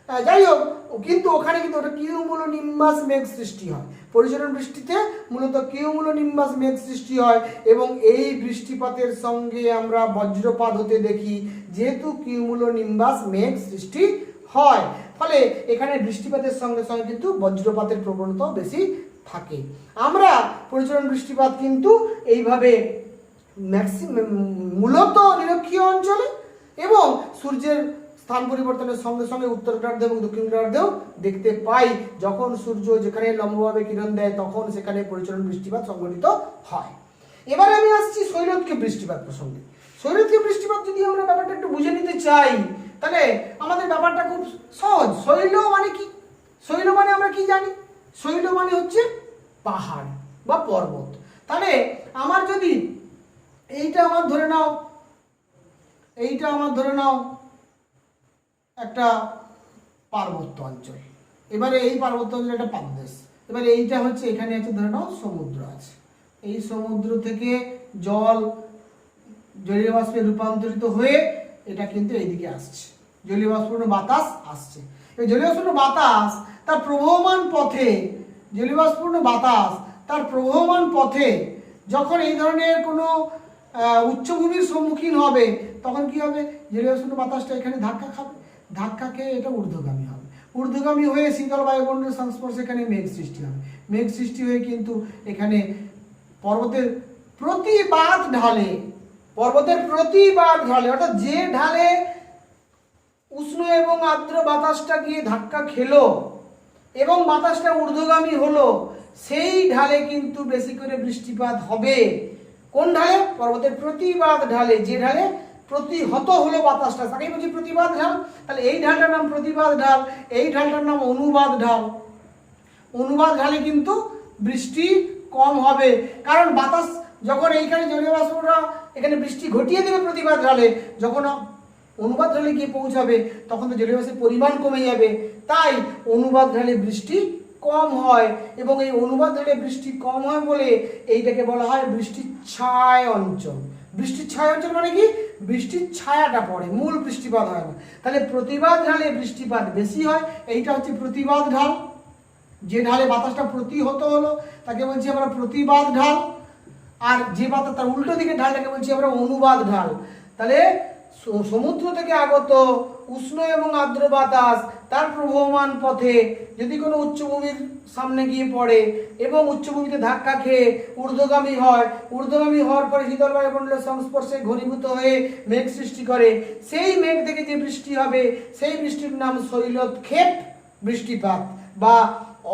যাই হোক, কিন্তু ওখানে কিন্তু ওটা কিউমুলোনিম্বাস মেঘ সৃষ্টি হয়। পরিচলন বৃষ্টিতে মূলত কিউমুলোনিম্বাস মেঘ সৃষ্টি হয় এবং এই বৃষ্টিপাতের সঙ্গে আমরা বজ্রপাত হতে দেখি, যেহেতু কিউমুলোনিম্বাস মেঘ সৃষ্টি হয়। ফলে এখানে বৃষ্টিপাতের সঙ্গে সঙ্গে কিন্তু বজ্রপাতের প্রবণতাও বেশি থাকে। আমরা পরিচলন বৃষ্টিপাত কিন্তু এইভাবে মূলত নিরক্ষীয় অঞ্চলে এবং সূর্যের স্থান পরিবর্তনের সঙ্গে সঙ্গে উত্তর গোলার্ধে এবং দক্ষিণ গোলার্ধেও দেখতে পাই। যখন সূর্য যেখানে লম্বভাবে কিরণ দেয় তখন সেখানে পরিচলন বৃষ্টিপাত সংঘটিত হয়। এবার আমি আসছি শৈলক্ষে বৃষ্টিপাত প্রসঙ্গে। শৈলক্ষে বৃষ্টিপাত যদি আমরা ব্যাপারটা একটু বুঝে নিতে চাই, তাহলে আমাদের ব্যাপারটা খুব সহজ। শৈল মানে কি? শৈল মানে আমরা কি জানি? শৈল মানে হচ্ছে পাহাড় বা পর্বত। তাহলে আমার যদি এইটা আমার ধরে নাও একটা পার্বত্য অঞ্চল, এবারে এই পার্বত্য অঞ্চল একটা পাদদেশ, এবারে এইটা হচ্ছে এখানে আছে ধরে নাও সমুদ্র আছে, এই সমুদ্র থেকে জল জলীয় বাষ্পে রূপান্তরিত হয়ে এটা কিন্তু এইদিকে আসছে, জলীয় বাষ্পপূর্ণ বাতাস আসছে। এই জলীয় বাষ্পপূর্ণ বাতাস তার প্রবহমান পথে যখন এই ধরনের কোনো উচ্চভূমির সম্মুখীন হবে তখন কি হবে, জলীয় বাষ্পপূর্ণ বাতাসটা এখানে ধাক্কা খেয়ে এটা ঊর্ধ্বগামী হবে, ঊর্ধ্বগামী হয়ে শীতল বায়ুমণ্ডলের সংস্পর্শে এখানে মেঘ সৃষ্টি হবে, মেঘ সৃষ্টি হয়ে কিন্তু এখানে পর্বতের প্রতিবাদ ঢালে অর্থাৎ যে ঢালে উষ্ণ এবং আর্দ্র বাতাসটা গিয়ে ধাক্কা খেলো এবং বাতাসটা ঊর্ধ্বগামী হলো, সেই ঢালে কিন্তু বেশি করে বৃষ্টিপাত হবে। কোন ঢালে? পর্বতের প্রতিবাদ ঢালে, যে ঢালে প্রতিহত হলো বাতাসটা তাকেই বলছি প্রতিবাদ ঢাল। তাহলে এই ঢালটার নাম প্রতিবাদ ঢাল, এই ঢালটার নাম অনুবাদ ঢাল। অনুবাদ ঢালে কিন্তু বৃষ্টি কম হবে, কারণ বাতাস যখন এইখানে জলীয় বাষ্পটা এখানে বৃষ্টি ঘটিয়ে দেবে প্রতিবাদ ঢালে, যখন অনুবাদ ঢালে গিয়ে পৌঁছাবে তখন তো জলীয় বাষ্পের পরিমাণ কমে যাবে, তাই অনুবাদ ঢালে বৃষ্টি কম হয়। এবং এই অনুবাদ ঢালে বৃষ্টি কম হয় বলে এইটাকে বলা হয় বৃষ্টির ছায় অঞ্চল। বৃষ্টির ছায় অঞ্চল মানে কি? বৃষ্টির ছায়াটা পড়ে, মূল বৃষ্টিপাত হয় না। তাহলে প্রতিবাদ ঢালে বৃষ্টিপাত বেশি হয়, এইটা হচ্ছে প্রতিবাদ ঢাল। যে ঢালে বাতাসটা প্রতিহত হলো তাকে বলছি আমরা প্রতিবাদ ঢাল, আর যে বাতাস তার উল্টো দিকে ঢালটাকে বলছি আমরা অনুবাদ ঢাল। তাহলে সমুদ্র থেকে আগত উষ্ণ এবং আর্দ্র বাতাস তার প্রবহমান পথে যদি কোনো উচ্চভূমির সামনে গিয়ে পড়ে এবং উচ্চভূমিতে ধাক্কা খেয়ে ঊর্ধ্বগামী হওয়ার পরে শীতল বায়ুমণ্ডলের সংস্পর্শে ঘনীভূত হয়ে মেঘ সৃষ্টি করে, সেই মেঘ থেকে যে বৃষ্টি হবে সেই বৃষ্টির নাম শৈলক্ষেপ বৃষ্টিপাত বা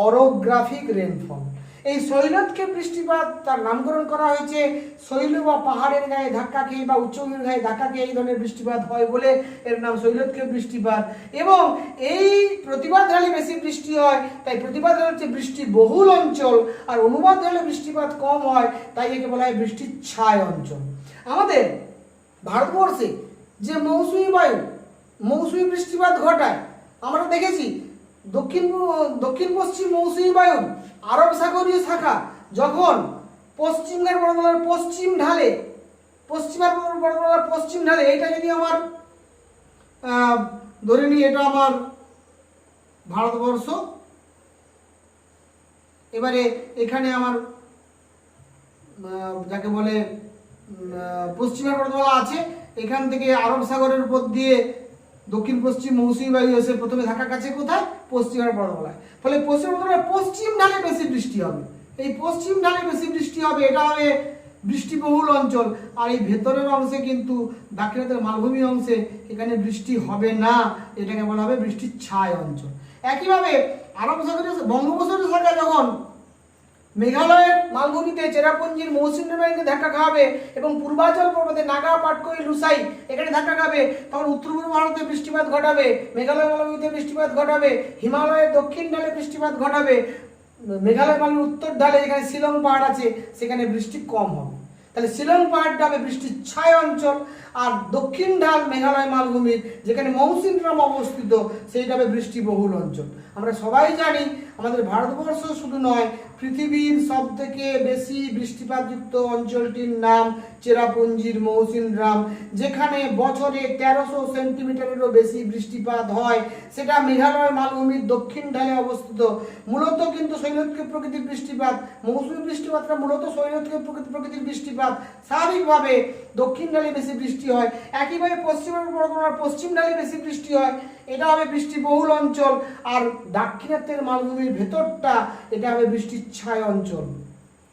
অরোগ্রাফিক রেনফল। এই শৈলক্ষেপ বৃষ্টিপাত তার নামকরণ করা হয়েছে শৈল বা পাহাড়ের গায়ে ধাক্কা খেয়ে বা উচ্চভূমির গায়ে ধাক্কা খেয়ে এই ধরনের বৃষ্টিপাত হয় বলে এর নাম শৈলক্ষেপ বৃষ্টিপাত। এবং এই প্রতিবাদ ঢালে বেশি বৃষ্টি হয়, তাই প্রতিবাদ ঢাল হচ্ছে বৃষ্টি বহুল অঞ্চল, আর অনুবাদ ঢালে বৃষ্টিপাত কম হয়, তাই একে বলা হয় বৃষ্টির ছায় অঞ্চল। আমাদের ভারতবর্ষে যে মৌসুমী বৃষ্টিপাত ঘটায় আমরা দেখেছি, দক্ষিণ পশ্চিম মৌসুমী বায়ু আরব সাগরীয় শাখা যখন পশ্চিমঘাট পর্বতমালার পশ্চিম ঢালে এইটা যদি আমার ধরে নিই এটা আমার ভারতবর্ষ, এবারে এখানে আমার যাকে বলে পশ্চিমঘাট পর্বতমালা আছে, এখান থেকে আরব সাগরের উপর দিয়ে দক্ষিণ পশ্চিম মৌসুমী বায়ু এসে প্রথমে ধাক্কা কাছে কোথায়? পশ্চিমঘাট পর্বতমালায়। ফলে পশ্চিম ঢালে বেশি বৃষ্টি হবে, এই পশ্চিম ঢালে বেশি বৃষ্টি হবে, এটা হবে বৃষ্টিবহুল অঞ্চল। আর এই ভেতরের অংশে কিন্তু দাক্ষিণাত্যের মালভূমি অংশে এখানে বৃষ্টি হবে না, এটাকে বলা হবে বৃষ্টির ছায় অঞ্চল। একইভাবে আরব সাগরের বঙ্গোপসাগরের শাখা যখন মেঘালয়ের মালভূমিতে চেরাপুঞ্জির মৌসুমী বায়ুকে ধাক্কা খাবে এবং পূর্বাঞ্চল পর্বতে নাগা, পাটকই, লুসাই এখানে ধাক্কা খাবে, তখন উত্তর পূর্ব ভারতে বৃষ্টিপাত ঘটাবে, মেঘালয় মালভূমিতে বৃষ্টিপাত ঘটাবে, হিমালয়ের দক্ষিণ ঢালে বৃষ্টিপাত ঘটাবে, মেঘালয় মালভূমির উত্তর ঢালে যেখানে শিলং পাহাড় আছে সেখানে বৃষ্টি কম হবে। তাহলে শিলং পাহাড়টা হবে বৃষ্টির ছায় অঞ্চল, আর দক্ষিণ ঢাল মেঘালয় মালভূমির যেখানে মৌসিনরাম অবস্থিত সেইটা হবে বৃষ্টিবহুল অঞ্চল। আমরা সবাই জানি আমাদের ভারতবর্ষ শুধু নয়, পৃথিবীর সব থেকে বেশি বৃষ্টিপাতযুক্ত অঞ্চলটির নাম চেরাপুঞ্জির মৌসিনরাম, যেখানে বছরে 1300 সেন্টিমিটারেরও বেশি বৃষ্টিপাত হয়। সেটা মেঘালয় মালভূমির দক্ষিণ ঢালে অবস্থিত। মূলত কিন্তু শৈলক্ষেপ প্রকৃতির বৃষ্টিপাত, মৌসুমী বৃষ্টিপাতটা মূলত শৈলক্ষেপ প্রকৃতির বৃষ্টিপাত। স্বাভাবিকভাবে দক্ষিণ ঢালে বেশি বৃষ্টি হয়, একইভাবে পশ্চিম ঢালে বেশি বৃষ্টি হয়, এটা হবে বৃষ্টিবহুল অঞ্চল। আর দাক্ষিণাত্যের মালভূমির ভেতরটা এটা হবে বৃষ্টির ছায় অঞ্চল।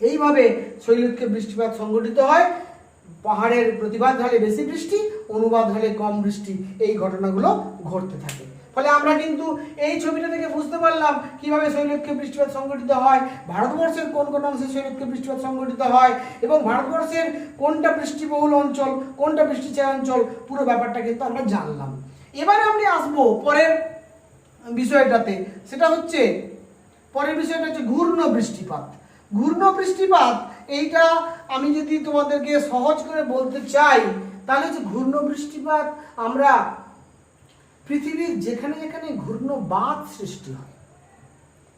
এইভাবে শৈলক্ষেপ বৃষ্টিপাত সংঘটিত হয়। পাহাড়ের প্রতিবাদ ঢালে বেশি বৃষ্টি, অনুবাদ ঢালে কম বৃষ্টি, এই ঘটনাগুলো ঘটতে থাকে। ফলে আমরা কিন্তু এই ছবিটা থেকে বুঝতে পারলাম কিভাবে শৈলক্ষেপ বৃষ্টিপাত সংঘটিত হয়, ভারতবর্ষের কোন কোন অংশে শৈলক্ষেপ বৃষ্টিপাত সংঘটিত হয় এবং ভারতবর্ষের কোনটা বৃষ্টিবহুল অঞ্চল, কোনটা বৃষ্টিছায়া অঞ্চল, পুরো ব্যাপারটা কিন্তু আমরা জানলাম। এবারে আমরা আসবো পরের বিষয়টাতে, সেটা হচ্ছে পরের বিষয়টা হচ্ছে ঘূর্ণ বৃষ্টিপাত। ঘূর্ণ বৃষ্টিপাত এইটা আমি যদি তোমাদেরকে সহজ করে বলতে চাই তাহলে যে ঘূর্ণ বৃষ্টিপাত আমরা পৃথিবীর যেখানে যেখানে ঘূর্ণবাত সৃষ্টি হয়,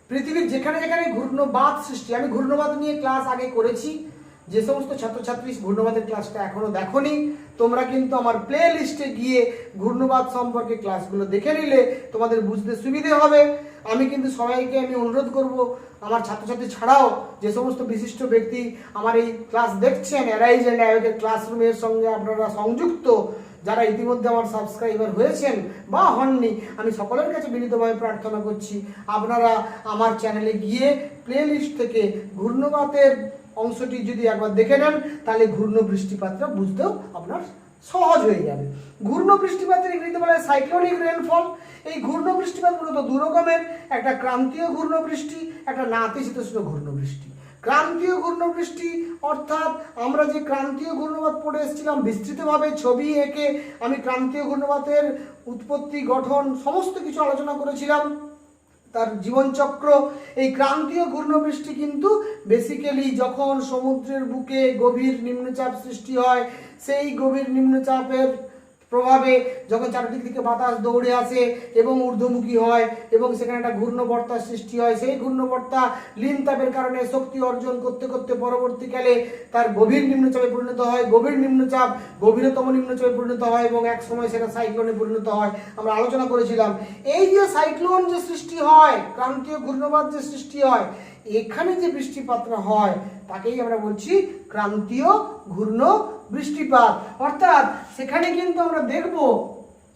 পৃথিবীর যেখানে যেখানে ঘূর্ণবাত সৃষ্টি, আমি ঘূর্ণবাত নিয়ে ক্লাস আগে করেছি। যে সমস্ত ছাত্রছাত্রী ঘূর্ণবাতের ক্লাসটা এখনো দেখোনি, তোমরা কিন্তু আমার প্লে লিস্টে গিয়ে ঘূর্ণবাত সম্পর্কে ক্লাসগুলো দেখে নিলে তোমাদের বুঝতে সুবিধে হবে। আমি কিন্তু সবাইকে অনুরোধ করব, আমার ছাত্রছাত্রী ছাড়াও যে সমস্ত বিশিষ্ট ব্যক্তি আমার এই ক্লাস দেখছেন, অ্যারাইজ অ্যান্ড অ্যাওয়েকের ক্লাসরুমের সঙ্গে আপনারা সংযুক্ত, যারা ইতিমধ্যে আমার সাবস্ক্রাইবার হয়েছেন বা হননি, আমি সকলের কাছে বিনীতভাবে প্রার্থনা করছি আপনারা আমার চ্যানেলে গিয়ে প্লে লিস্ট থেকে ঘূর্ণবাতের অংশটি যদি একবার দেখে নেন তাহলে ঘূর্ণ বৃষ্টিপাতটা বুঝতেও আপনার সহজ হয়ে যাবে। ঘূর্ণ বৃষ্টিপাতের ইংরেজিতে বলা হয় সাইক্লোনিক রেনফল। এই ঘূর্ণ বৃষ্টিপাত মূলত দু রকমের, একটা ক্রান্তীয় ঘূর্ণ বৃষ্টি, একটা নাতিশীতোষ্ণ ঘূর্ণ বৃষ্টি। ক্রান্তীয় ঘূর্ণবৃষ্টি অর্থাৎ আমরা যে ক্রান্তীয় ঘূর্ণবাত পড়ে এসেছিলাম বিস্তৃতভাবে ছবি এঁকে, আমি ক্রান্তীয় ঘূর্ণবাতের উৎপত্তি, গঠন সমস্ত কিছু আলোচনা করেছিলাম, তার জীবনচক্র। এই ক্রান্তীয় ঘূর্ণবৃষ্টি কিন্তু বেসিক্যালি যখন সমুদ্রের বুকে গভীর নিম্নচাপ সৃষ্টি হয়, সেই গভীর নিম্নচাপের প্রভাবে যখন চারদিক থেকে বাতাস দৌড়ে আসে এবং ঊর্ধ্বমুখী হয় এবং সেখানে একটা ঘূর্ণবর্তার সৃষ্টি হয়, সেই ঘূর্ণবর্তা লিন তাপের কারণে শক্তি অর্জন করতে করতে পরবর্তীকালে তার গভীর নিম্নচাপে পরিণত হয়, গভীর নিম্নচাপ গভীরতম নিম্নচাপে পরিণত হয় এবং এক সময় সেটা সাইক্লোনে পরিণত হয়। আমরা আলোচনা করেছিলাম এই যে সাইক্লোন যে সৃষ্টি হয়, ক্রান্তীয় ঘূর্ণবাত যে সৃষ্টি হয়, এখানে যে বৃষ্টিপাতটা হয় তাকেই আমরা বলছি ক্রান্তীয় ঘূর্ণ বৃষ্টিপাত। অর্থাৎ সেখানে কিন্তু আমরা দেখব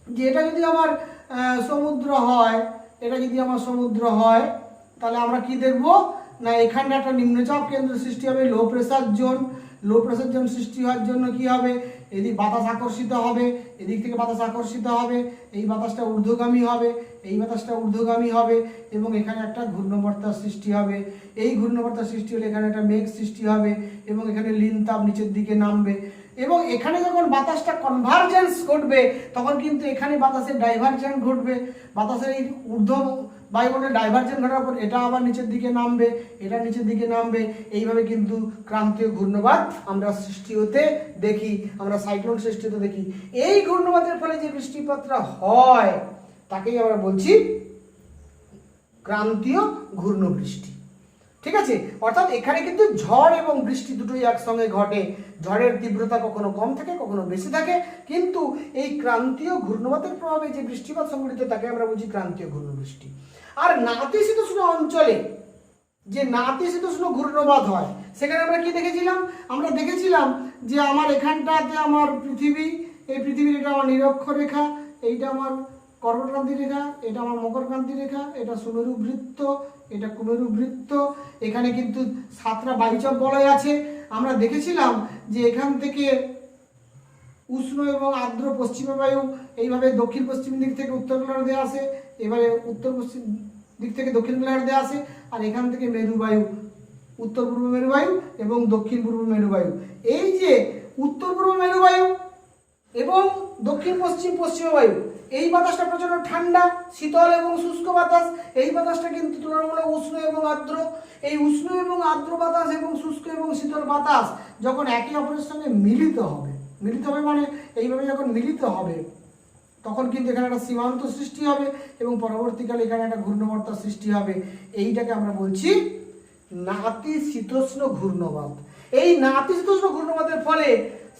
যে এটা যদি আমার সমুদ্র হয়, এটা যদি আমার সমুদ্র হয় তাহলে আমরা কি দেখব না, এখানে একটা নিম্নচাপ কেন্দ্র সৃষ্টি হবে, low pressure zone. Low pressure zone সৃষ্টি হওয়ার জন্য কি হবে, এদিক বাতাস আকর্ষিত হবে, এদিক থেকে বাতাস আকর্ষিত হবে, এই বাতাসটা ঊর্ধ্বগামী হবে, এই বাতাসটা ঊর্ধ্বগামী হবে এবং এখানে একটা ঘূর্ণবর্তার সৃষ্টি হবে। এই ঘূর্ণবর্তার সৃষ্টি হলে এখানে একটা মেঘ সৃষ্টি হবে এবং এখানে লিন তাপ নিচের দিকে নামবে এবং এখানে যখন বাতাসটা কনভার্জেন্স ঘটবে তখন কিন্তু এখানে বাতাসের ডাইভারজেন্স ঘটবে। বাতাসের এই ঊর্ধ্ব বায়ুমণ্ডলে ডাইভারজেন্স ঘটার পর এটা আবার নিচের দিকে নামবে, এটা নিচের দিকে নামবে। এইভাবে কিন্তু ক্রান্তীয় ঘূর্ণবাত আমরা সৃষ্টি হতে দেখি, আমরা সাইক্লোন সৃষ্টি হতে দেখি। এই ঘূর্ণবাতের ফলে যে বৃষ্টিপাতটা হয় তাকেই আমরা বলছি ক্রান্তীয় ঘূর্ণ বৃষ্টি। ঠিক আছে, অর্থাৎ এখানে কিন্তু ঝড় এবং বৃষ্টি দুটোই একসঙ্গে ঘটে। ঝড়ের তীব্রতা কখনো কম থাকে, কখনো বেশি থাকে, কিন্তু এই ক্রান্তীয় ঘূর্ণবাতের প্রভাবে যে বৃষ্টিপাত সংঘটিত তাকে আমরা বলছি ক্রান্তীয় ঘূর্ণবৃষ্টি। আর নাতিশীতোষ্ণ অঞ্চলে যে নাতিশীতোষ্ণ ঘূর্ণবাত হয় সেখানে আমরা কি দেখেছিলাম, আমরা দেখেছিলাম যে আমার এখানটাতে আমার পৃথিবী, এই পৃথিবীর এটা আমার নিরক্ষরেখা, এইটা আমার কর্কটক্রান্তি রেখা, এটা আমার মকরক্রান্তি রেখা, এটা সুমেরু বৃত্ত, এটা কুমেরু বৃত্ত। এখানে কিন্তু 7টা বায়ুচাপ বলয় আছে। আমরা দেখেছিলাম যে এখান থেকে উষ্ণ এবং আর্দ্র পশ্চিমা বায়ু এইভাবে দক্ষিণ পশ্চিম দিক থেকে উত্তর গোলার্ধে আসে, এবারে উত্তর পশ্চিম দিক থেকে দক্ষিণ গোলার্ধে আসে, আর এখান থেকে মেরুবায়ু, উত্তর পূর্ব মেরুবায়ু এবং দক্ষিণ পূর্ব মেরুবায়ু। এই যে উত্তর পূর্ব মেরুবায়ু এবং দক্ষিণ পশ্চিম পশ্চিমা বায়ু, এই বাতাসটা প্রচন্ড ঠান্ডা, শীতল এবং শুষ্ক বাতাস। এই বাতাসটা কিন্তু তুলনামূলক উষ্ণ এবং আর্দ্র। এই উষ্ণ এবং আর্দ্র বাতাস এবং শুষ্ক এবং শীতল বাতাস যখন একে অপরের সঙ্গে মিলিত হবে মানে এইভাবে যখন মিলিত হবে তখন কিন্তু এখানে একটা সীমান্ত সৃষ্টি হবে এবং পরবর্তীকালে এখানে একটা ঘূর্ণবর্তার সৃষ্টি হবে। এইটাকে আমরা বলছি নাতিশীতোষ্ণ ঘূর্ণবাত। এই নাতিশীতোষ্ণ ঘূর্ণবাতের ফলে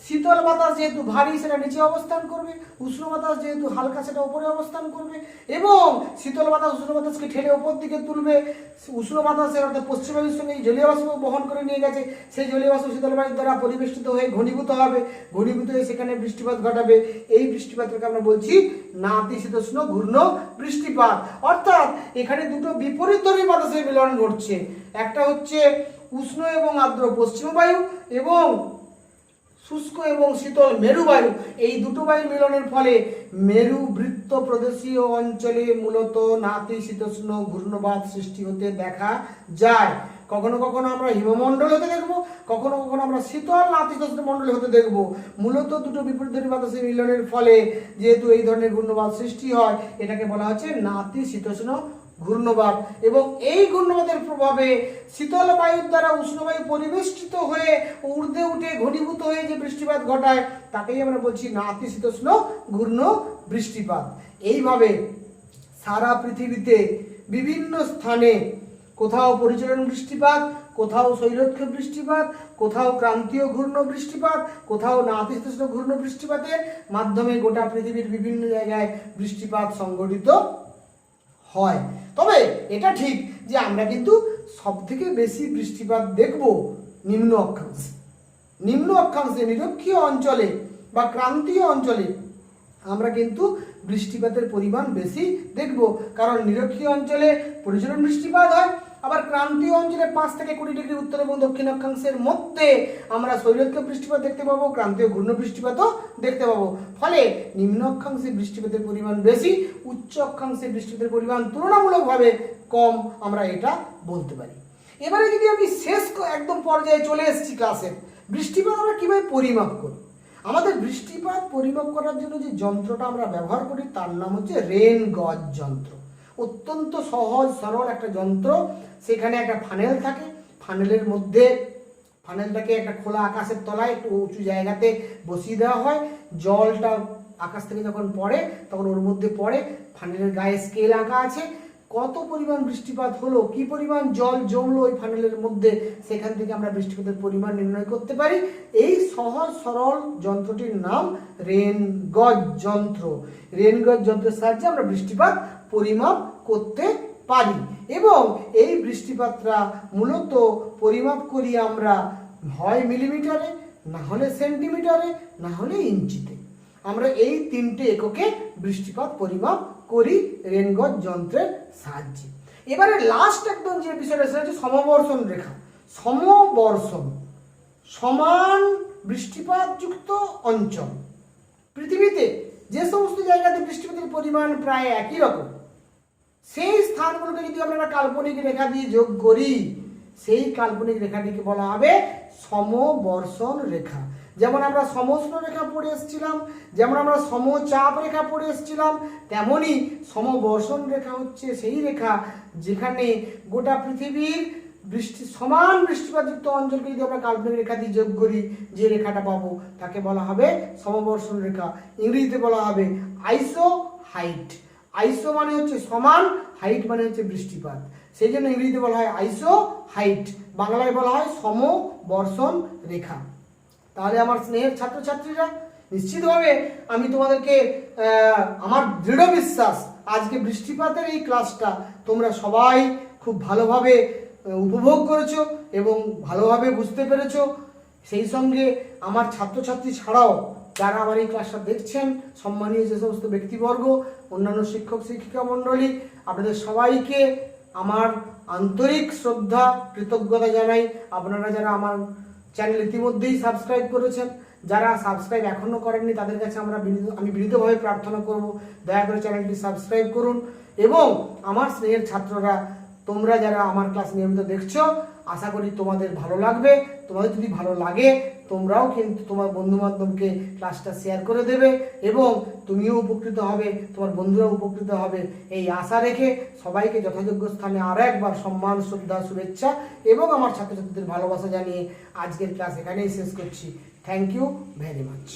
শীতল বাতাস যেহেতু ভারী সেটা নিচে অবস্থান করবে, উষ্ণ বাতাস যেহেতু হালকা সেটা উপরে অবস্থান করবে এবং শীতল বাতাস উষ্ণ বাতাসকে ঠেলে উপর দিকে তুলবে। উষ্ণ বাতাসের অর্থাৎ পশ্চিম বায়ুর সঙ্গে এই জলীয় বাষ্প বহন করে নিয়ে গেছে, সেই জলীয় বাষ্প শীতল বায়ুর দ্বারা পরিবেষ্টিত হয়ে ঘনীভূত হবে, ঘনীভূত হয়ে সেখানে বৃষ্টিপাত ঘটাবে। এই বৃষ্টিপাতকে আমরা বলছি নাতিশীতোষ্ণ ঘূর্ণ বৃষ্টিপাত। অর্থাৎ এখানে দুটো বিপরীত বাতাসের মিলন ঘটছে, একটা হচ্ছে উষ্ণ এবং আর্দ্র পশ্চিম বায়ু এবং শুষ্ক এবং শীতল মেরুবায়ু। এই দুটো বায়ুর মিলনের ফলে মেরু বৃত্ত প্রদেশীয় অঞ্চলে মূলত নাতিশীতোষ্ণ ঘূর্ণবাত সৃষ্টি হতে দেখা যায়। কখনো কখনো আমরা হিমমণ্ডল হতে দেখবো, কখনো কখনো আমরা শীতল নাতিশীতোষ্ণ মণ্ডল হতে দেখবো। মূলত দুটো বিপরীত বাতাসের মিলনের ফলে যেহেতু এই ধরনের ঘূর্ণবাত সৃষ্টি হয়, এটাকে বলা হচ্ছে নাতিশীতোষ্ণ ঘূর্ণবাদ, এবং এই ঘূর্ণবাদের প্রভাবে শীতল বায়ুর দ্বারা উষ্ণবায়ু পরিবেষ্টিত হয়ে ঊর্ধ্বে উঠে ঘনীভূত হয়ে যে বৃষ্টিপাত ঘটায় তাকেই আমরা বলছি নাতিশীতোষ্ণ ঘূর্ণ বৃষ্টিপাত। এইভাবে সারা পৃথিবীতে বিভিন্ন স্থানে কোথাও পরিচলন বৃষ্টিপাত, কোথাও শৈলক্ষেপ বৃষ্টিপাত, কোথাও ক্রান্তীয় ঘূর্ণ বৃষ্টিপাত, কোথাও নাতিশীতোষ্ণ ঘূর্ণ বৃষ্টিপাতের মাধ্যমে গোটা পৃথিবীর বিভিন্ন জায়গায় বৃষ্টিপাত সংঘটিত হয়। তবে এটা ঠিক যে আমরা কিন্তু সবথেকে বেশি বৃষ্টিপাত দেখব নিম্ন অক্ষাংশে। নিম্ন অক্ষাংশে নিরক্ষীয় অঞ্চলে বা ক্রান্তীয় অঞ্চলে আমরা কিন্তু বৃষ্টিপাতের পরিমাণ বেশি দেখব, কারণ নিরক্ষীয় অঞ্চলে পরিচলন বৃষ্টিপাত হয়, আবার ক্রান্তীয় অঞ্চলে 5 থেকে 20 ডিগ্রি উত্তর এবং দক্ষিণ অক্ষাংশের মধ্যে আমরা শৈলক্ষেপ বৃষ্টিপাত দেখতে পাবো, ক্রান্তীয় ঘূর্ণ বৃষ্টিপাতও দেখতে পাবো। ফলে নিম্ন অক্ষাংশে বৃষ্টিপাতের পরিমাণ বেশি, উচ্চ অক্ষাংশে বৃষ্টিপাতের পরিমাণ তুলনামূলকভাবে কম, আমরা এটা বলতে পারি। এবারে যদি আমি শেষ একদম পর্যায়ে চলে এসেছি ক্লাসের, বৃষ্টিপাত আমরা কিভাবে পরিমাপ করি। আমাদের বৃষ্টিপাত পরিমাপ করার জন্য যে যন্ত্রটা আমরা ব্যবহার করি তার নাম হচ্ছে রেন গজ যন্ত্র। অত্যন্ত সহজ সরল একটা যন্ত্র। সেখানে একটা ফানেল থাকে, ফানেলের মধ্যে ফানেলটাকে একটা খোলা আকাশের তলায় একটু উঁচু জায়গাতে বসিয়ে দেওয়া হয়। জলটা আকাশ থেকে যখন পড়ে তখন ওর মধ্যে পড়ে, ফানেলের গায়ে স্কেল আঁকা আছে, কত পরিমাণ বৃষ্টিপাত হলো, কি পরিমাণ জল জমলো ওই ফানেলের মধ্যে, সেখান থেকে আমরা বৃষ্টিপাতের পরিমাণ নির্ণয় করতে পারি। এই সহজ সরল যন্ত্রটির নাম রেন গজ যন্ত্র। রেন গজ যন্ত্রের সাহায্যে আমরা বৃষ্টিপাত পরিমাপ করতে পারি, এবং এই বৃষ্টিপাতটা মূলত পরিমাপ করি আমরা হয় মিলিমিটারে, না হলে সেন্টিমিটারে, না হলে ইঞ্চিতে। আমরা এই 3টে এককে বৃষ্টিপাত পরিমাপ করি রেনগজ যন্ত্রের সাহায্যে। এবারে লাস্ট একদম যে বিষয়টা সেটা হচ্ছে সমবর্ষণ রেখা। সমবর্ষণ সমান বৃষ্টিপাতযুক্ত অঞ্চল। পৃথিবীতে যে সমস্ত জায়গাতে বৃষ্টিপাতের পরিমাণ প্রায় একই রকম, সেই স্থানগুলোকে যদি আমরা কাল্পনিক রেখা দিয়ে যোগ করি, সেই কাল্পনিক রেখাটিকে বলা হবে সমবর্ষণ রেখা। যেমন আমরা সমউষ্ণ রেখা পড়ে এসেছিলাম, যেমন আমরা সমচাপ রেখা পড়ে এসেছিলাম, তেমনই সমবর্ষণ রেখা হচ্ছে সেই রেখা যেখানে গোটা পৃথিবীর সমান বৃষ্টিপাতযুক্ত অঞ্চলকে যদি আমরা কাল্পনিক রেখা দিয়ে যোগ করি, যে রেখাটা পাবো তাকে বলা হবে সমবর্ষণ রেখা। ইংরেজিতে বলা হবে আইসো হাইট। আইসো মানে হচ্ছে সমান, হাইট মানে হচ্ছে বৃষ্টিপাত, সেই জন্য ইংরেজিতে বলা হয় আইসো হাইট, বাংলায় বলা হয় সমবর্ষণ রেখা। তাহলে আমার স্নেহের ছাত্রছাত্রীরা, নিশ্চিতভাবে আমি তোমাদেরকে আমার দৃঢ় বিশ্বাস আজকে বৃষ্টিপাতের এই ক্লাসটা তোমরা সবাই খুব ভালোভাবে উপভোগ করেছো এবং ভালোভাবে বুঝতে পেরেছো। সেই সঙ্গে আমার ছাত্রছাত্রী ছাড়াও যারা আমার এই ক্লাসটা দেখছেন, সম্মানীয় যে সমস্ত ব্যক্তিবর্গ, অন্যান্য শিক্ষক শিক্ষিকা মণ্ডলী, আপনাদের সবাইকে আমার আন্তরিক শ্রদ্ধা কৃতজ্ঞতা জানাই। আপনারা যারা আমার চ্যানেল ইতিমধ্যেই সাবস্ক্রাইব করেছেন, যারা সাবস্ক্রাইব এখনও করেননি তাদের কাছে আমি বিনীতভাবে প্রার্থনা করব, দয়া করে চ্যানেলটি সাবস্ক্রাইব করুন। এবং আমার স্নেহের ছাত্ররা, তোমরা যারা আমার ক্লাস নিয়মিত দেখছো, আশা করি তোমাদের ভালো লাগবে। তোমাদের যদি ভালো লাগে তোমরাও কিন্তু তোমার বন্ধু বান্ধবকে ক্লাসটা শেয়ার করে দেবে, এবং তুমিও উপকৃত হবে, তোমার বন্ধুরাও উপকৃত হবে, এই আশা রেখে সবাইকে যথাযোগ্য স্থানে আরও একবার সম্মান, শ্রদ্ধা, শুভেচ্ছা এবং আমার ছাত্রছাত্রীদের ভালোবাসা জানিয়ে আজকের ক্লাস এখানেই শেষ করছি। Thank you very much.